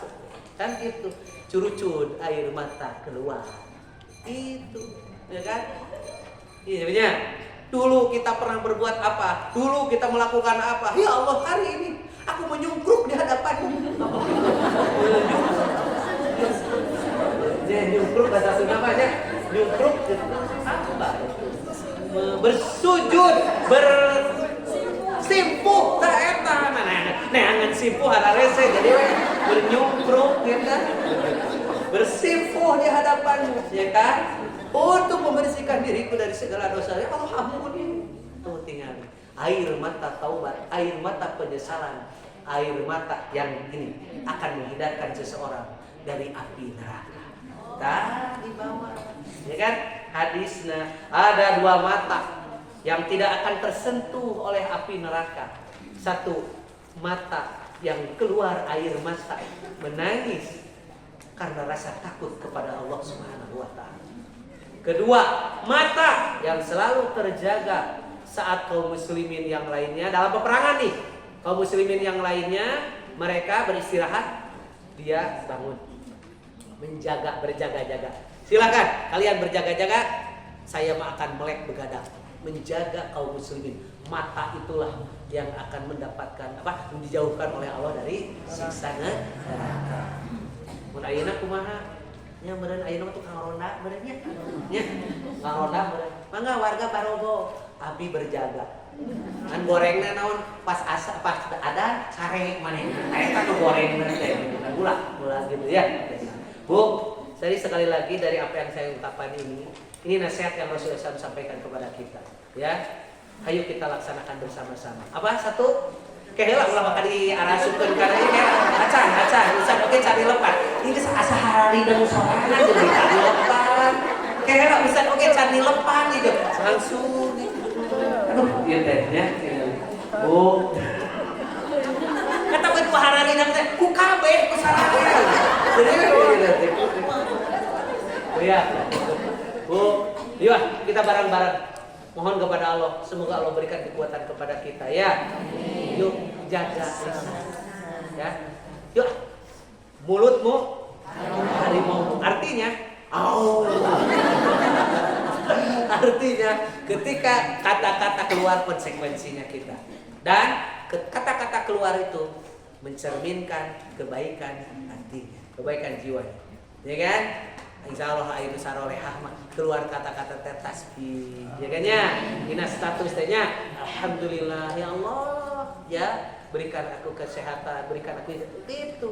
Kan itu, curucud air mata keluar. Itu, ya kan? Iya, dulu kita pernah berbuat apa? Dulu kita melakukan apa? Ya Allah, hari ini aku menyungkruk di hadapanmu. Nyungkruk bahasa Sunda apa aja? Nyungkruk apa? Bersujud, bersimpuh tak eta. Neangan simpuh ada rese jadi bernyungkruk ya kan? Bersimpuh di hadapanmu, ya kan? Untuk membersihkan diriku dari segala dosa. Ya Allah, ampuni. Tuh tinggal air mata taubat, air mata penyesalan, air mata yang ini akan menghindarkan seseorang dari api neraka. Di bawah, ya kan? Hadisnya ada dua mata yang tidak akan tersentuh oleh api neraka. Satu, mata yang keluar air mata, menangis karena rasa takut kepada Allah Subhanahu wa taala. Kedua, mata yang selalu terjaga saat kaum muslimin yang lainnya dalam peperangan nih. Kaum muslimin yang lainnya mereka beristirahat, dia bangun. Berjaga-jaga. Silakan kalian berjaga-jaga, saya mah akan melek begadang. Menjaga kaum muslimin. Mata itulah yang akan mendapatkan dijauhkan oleh Allah dari siksa neraka. Mun ayeuna kumaha? Nya meureun ayeuna tuh Kang Ronda benernya. Nya Kang Ronda bener. Mangga warga Parogo abdi berjaga. Kan gorengna naon pas ada sare maneh. Eta nu goreng bener teh. Gula gitu ya. Bu, jadi sekali lagi dari apa yang saya ungkapkan ini nasihat yang Rasulullah SAW sampaikan kepada kita, ya. Ayo kita laksanakan bersama-sama. Apa? Satu, keheula ulah maka diarasukeun kana ieu acan bisa oge cari lepat. Ini asa hari dan sorangan jadi cari lepat. Kayak bisa oke can dilepan gitu. Langsung aduh, ieu teh ya. Bu. Kata we dua harari nang teh ku kabeh ku sararea. Jadi ya. Bu, yuk kita bareng-bareng mohon kepada Allah, semoga Allah berikan kekuatan kepada kita ya. Yuk jaga lisan. Ya. Yuk. Mulutmu harimau. Artinya artinya ketika kata-kata keluar konsekuensinya kita. Dan kata-kata keluar itu mencerminkan kebaikan hatinya, kebaikan jiwa. Ya kan? Insya Allah itu sarolehah keluar kata-kata tasbih, ya kan ya? Ina status tehnya alhamdulillah ya Allah, ya berikan aku kesehatan, berikan aku itu.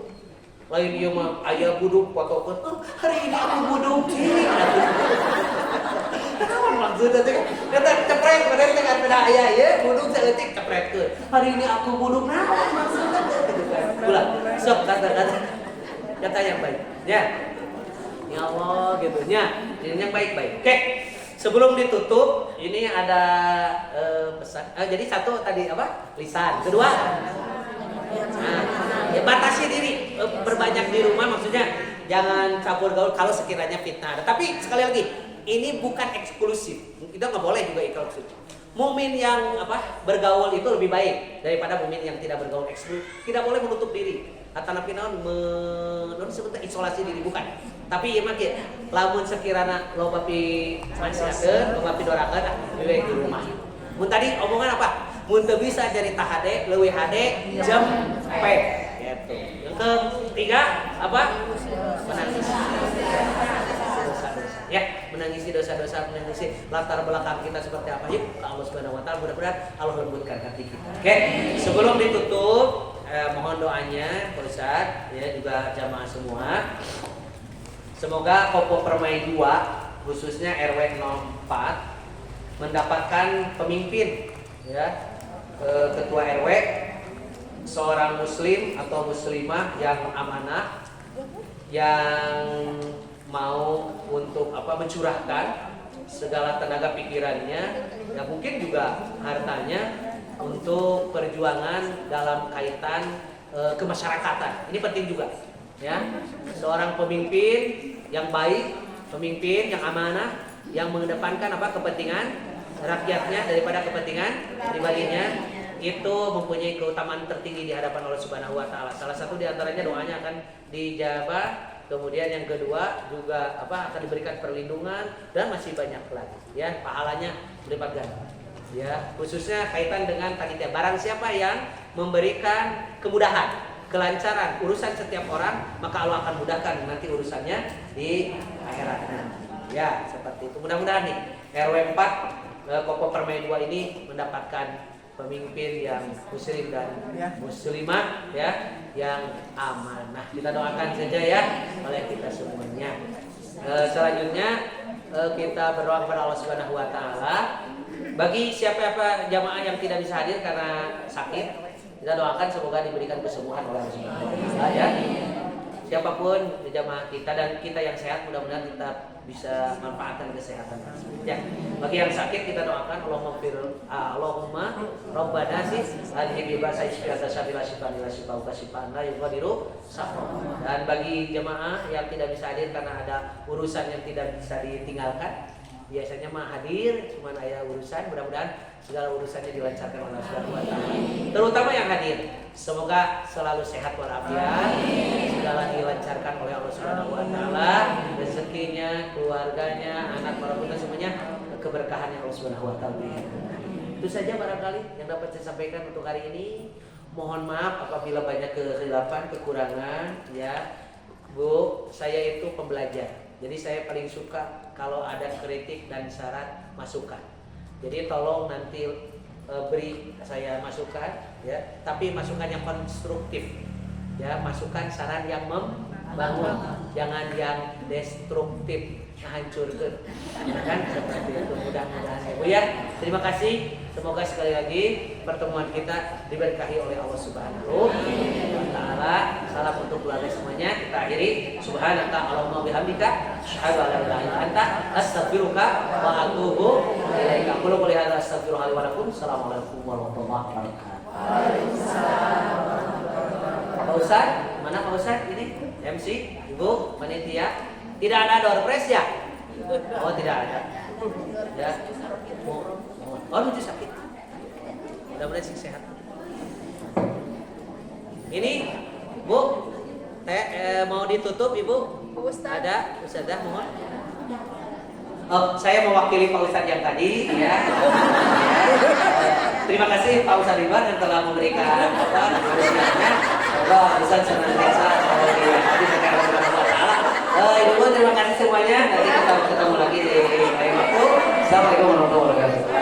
Lain dia mah aya buduk fotokeun, hari ini aku buduk cing. Naon maksudna teh? Kata cepret padahal teh kan beda aya ye, buduk saeutik cepretkeun. Hari ini aku buduk naon maksudna teh? Ulah, sok kata yang baik. Ya. Ya Allah gitu nya. Yang baik-baik. Oke. Sebelum ditutup, ini ada pesan. Jadi satu tadi apa? Lisan. Kedua, nah, ya batasi diri, berbanyak di rumah maksudnya jangan campur gaul kalau sekiranya fitnah. Tapi sekali lagi, ini bukan eksklusif. Kita nggak boleh juga eksklusif. Mukmin yang bergaul itu lebih baik daripada mukmin yang tidak bergaul eksklusif. Tidak boleh menutup diri. Atau napi naon sebutnya isolasi diri bukan. Tapi ieu mah kieu, lamun sekirana loba pi nasihateun, loba pi dorakeun di rumah. Mun tadi omongan apa? Mun teu bisa cerita HD, leuwih HD, jempe gitu. Yang ketiga apa? Menangis dosa-dosa. Ya, menangisi dosa-dosa, menangisi latar belakang kita seperti apa. Yuk, ke Allah Subhanahu wa taala mudah-mudahan Allah lembutkan hati kita. Oke, sebelum ditutup mohon doanya Pak Ustadz ya juga jamaah semua. Semoga Kopo Permai 2 khususnya RW 04 mendapatkan pemimpin ya ketua RW seorang muslim atau muslimah yang amanah yang mau untuk mencurahkan segala tenaga pikirannya ya mungkin juga hartanya untuk perjuangan dalam kaitan kemasyarakatan. Ini penting juga ya. Seorang pemimpin yang baik, pemimpin yang amanah, yang mengedepankan kepentingan rakyatnya daripada kepentingan pribadinya, itu mempunyai keutamaan tertinggi di hadapan Allah Subhanahu wa taala. Salah satu di antaranya doanya akan dijabah, kemudian yang kedua juga akan diberikan perlindungan dan masih banyak lagi ya, pahalanya berlipat ganda. Ya, khususnya kaitan dengan tadi barang siapa yang memberikan kemudahan, kelancaran urusan setiap orang, maka Allah akan mudahkan nanti urusannya di akhirat. Ya, seperti itu. Mudah-mudahan nih RW 4 Kopo Permai 2 ini mendapatkan pemimpin yang muslim dan muslimah ya, yang amanah. Kita doakan saja ya oleh kita semuanya. Selanjutnya kita berdoa kepada Allah Subhanahu wa taala. Bagi siapa jamaah yang tidak bisa hadir karena sakit, kita doakan semoga diberikan kesembuhan oleh Allah Subhanahu wa taala ya. Siapapun jamaah kita dan kita yang sehat, mudah-mudahan kita bisa manfaatkan kesehatan tersebut ya. Bagi yang sakit kita doakan Allahumma Rabbana adhibi ba'sa isfiata sabila sifan ila sifau kasifan la yughadiru safar. Dan bagi jemaah yang tidak bisa hadir karena ada urusan yang tidak bisa ditinggalkan, biasanya mah hadir cuma ada urusan, mudah-mudahan segala urusannya dilancarkan oleh Allah Subhanahu wa taala. Terutama yang hadir, semoga selalu sehat walafiat, segala dilancarkan oleh Allah Subhanahu wa taala, rezekinya, keluarganya, anak para putra semuanya keberkahan yang Allah Subhanahu wa taala. Itu saja barangkali yang dapat saya sampaikan untuk hari ini. Mohon maaf apabila banyak kekhilafan, kekurangan ya. Bu, saya itu pembelajar. Jadi saya paling suka kalau ada kritik dan saran masukan. Jadi tolong nanti beri saya masukan ya, tapi masukan yang konstruktif. Ya, masukan saran yang membangun, jangan yang destruktif, menghancurkan. Ya kan? Seperti itu mudah-mudahan ya, Bu ya. Terima kasih. Semoga sekali lagi pertemuan kita diberkahi oleh Allah Subhanahu wa taala. taala. Salam untuk keluarga semuanya. Kita akhiri. Subhanaka Allahumma bihamdika asyhadu an la ilaha illa anta astaghfiruka wa atubu ilaika. Qul qouli hadza astaghfirullaha li wa lakum. Assalamualaikum warahmatullahi wabarakatuh. Waalaikumsalam. Pak Ustaz, mana Pak Ustaz ini? MC, Ibu, panitia. Tidak ada door prize ya? Oh, tidak ada. Ya. Oh, lucu sakit. Mudah-mudahan sih sehat. Ini, Bu, mau ditutup Ibu? Ustaz. Ada, Ustazah mohon. Oh, saya mewakili Pak Ustaz yang tadi, ya. Terima kasih Pak Ustaz Ridwan yang telah memberikan nasihatnya. Semoga Ustaz senantiasa di sekarang Ibu, terima kasih semuanya. Nanti kita ketemu lagi di lain waktu. Assalamualaikum warahmatullahi wabarakatuh.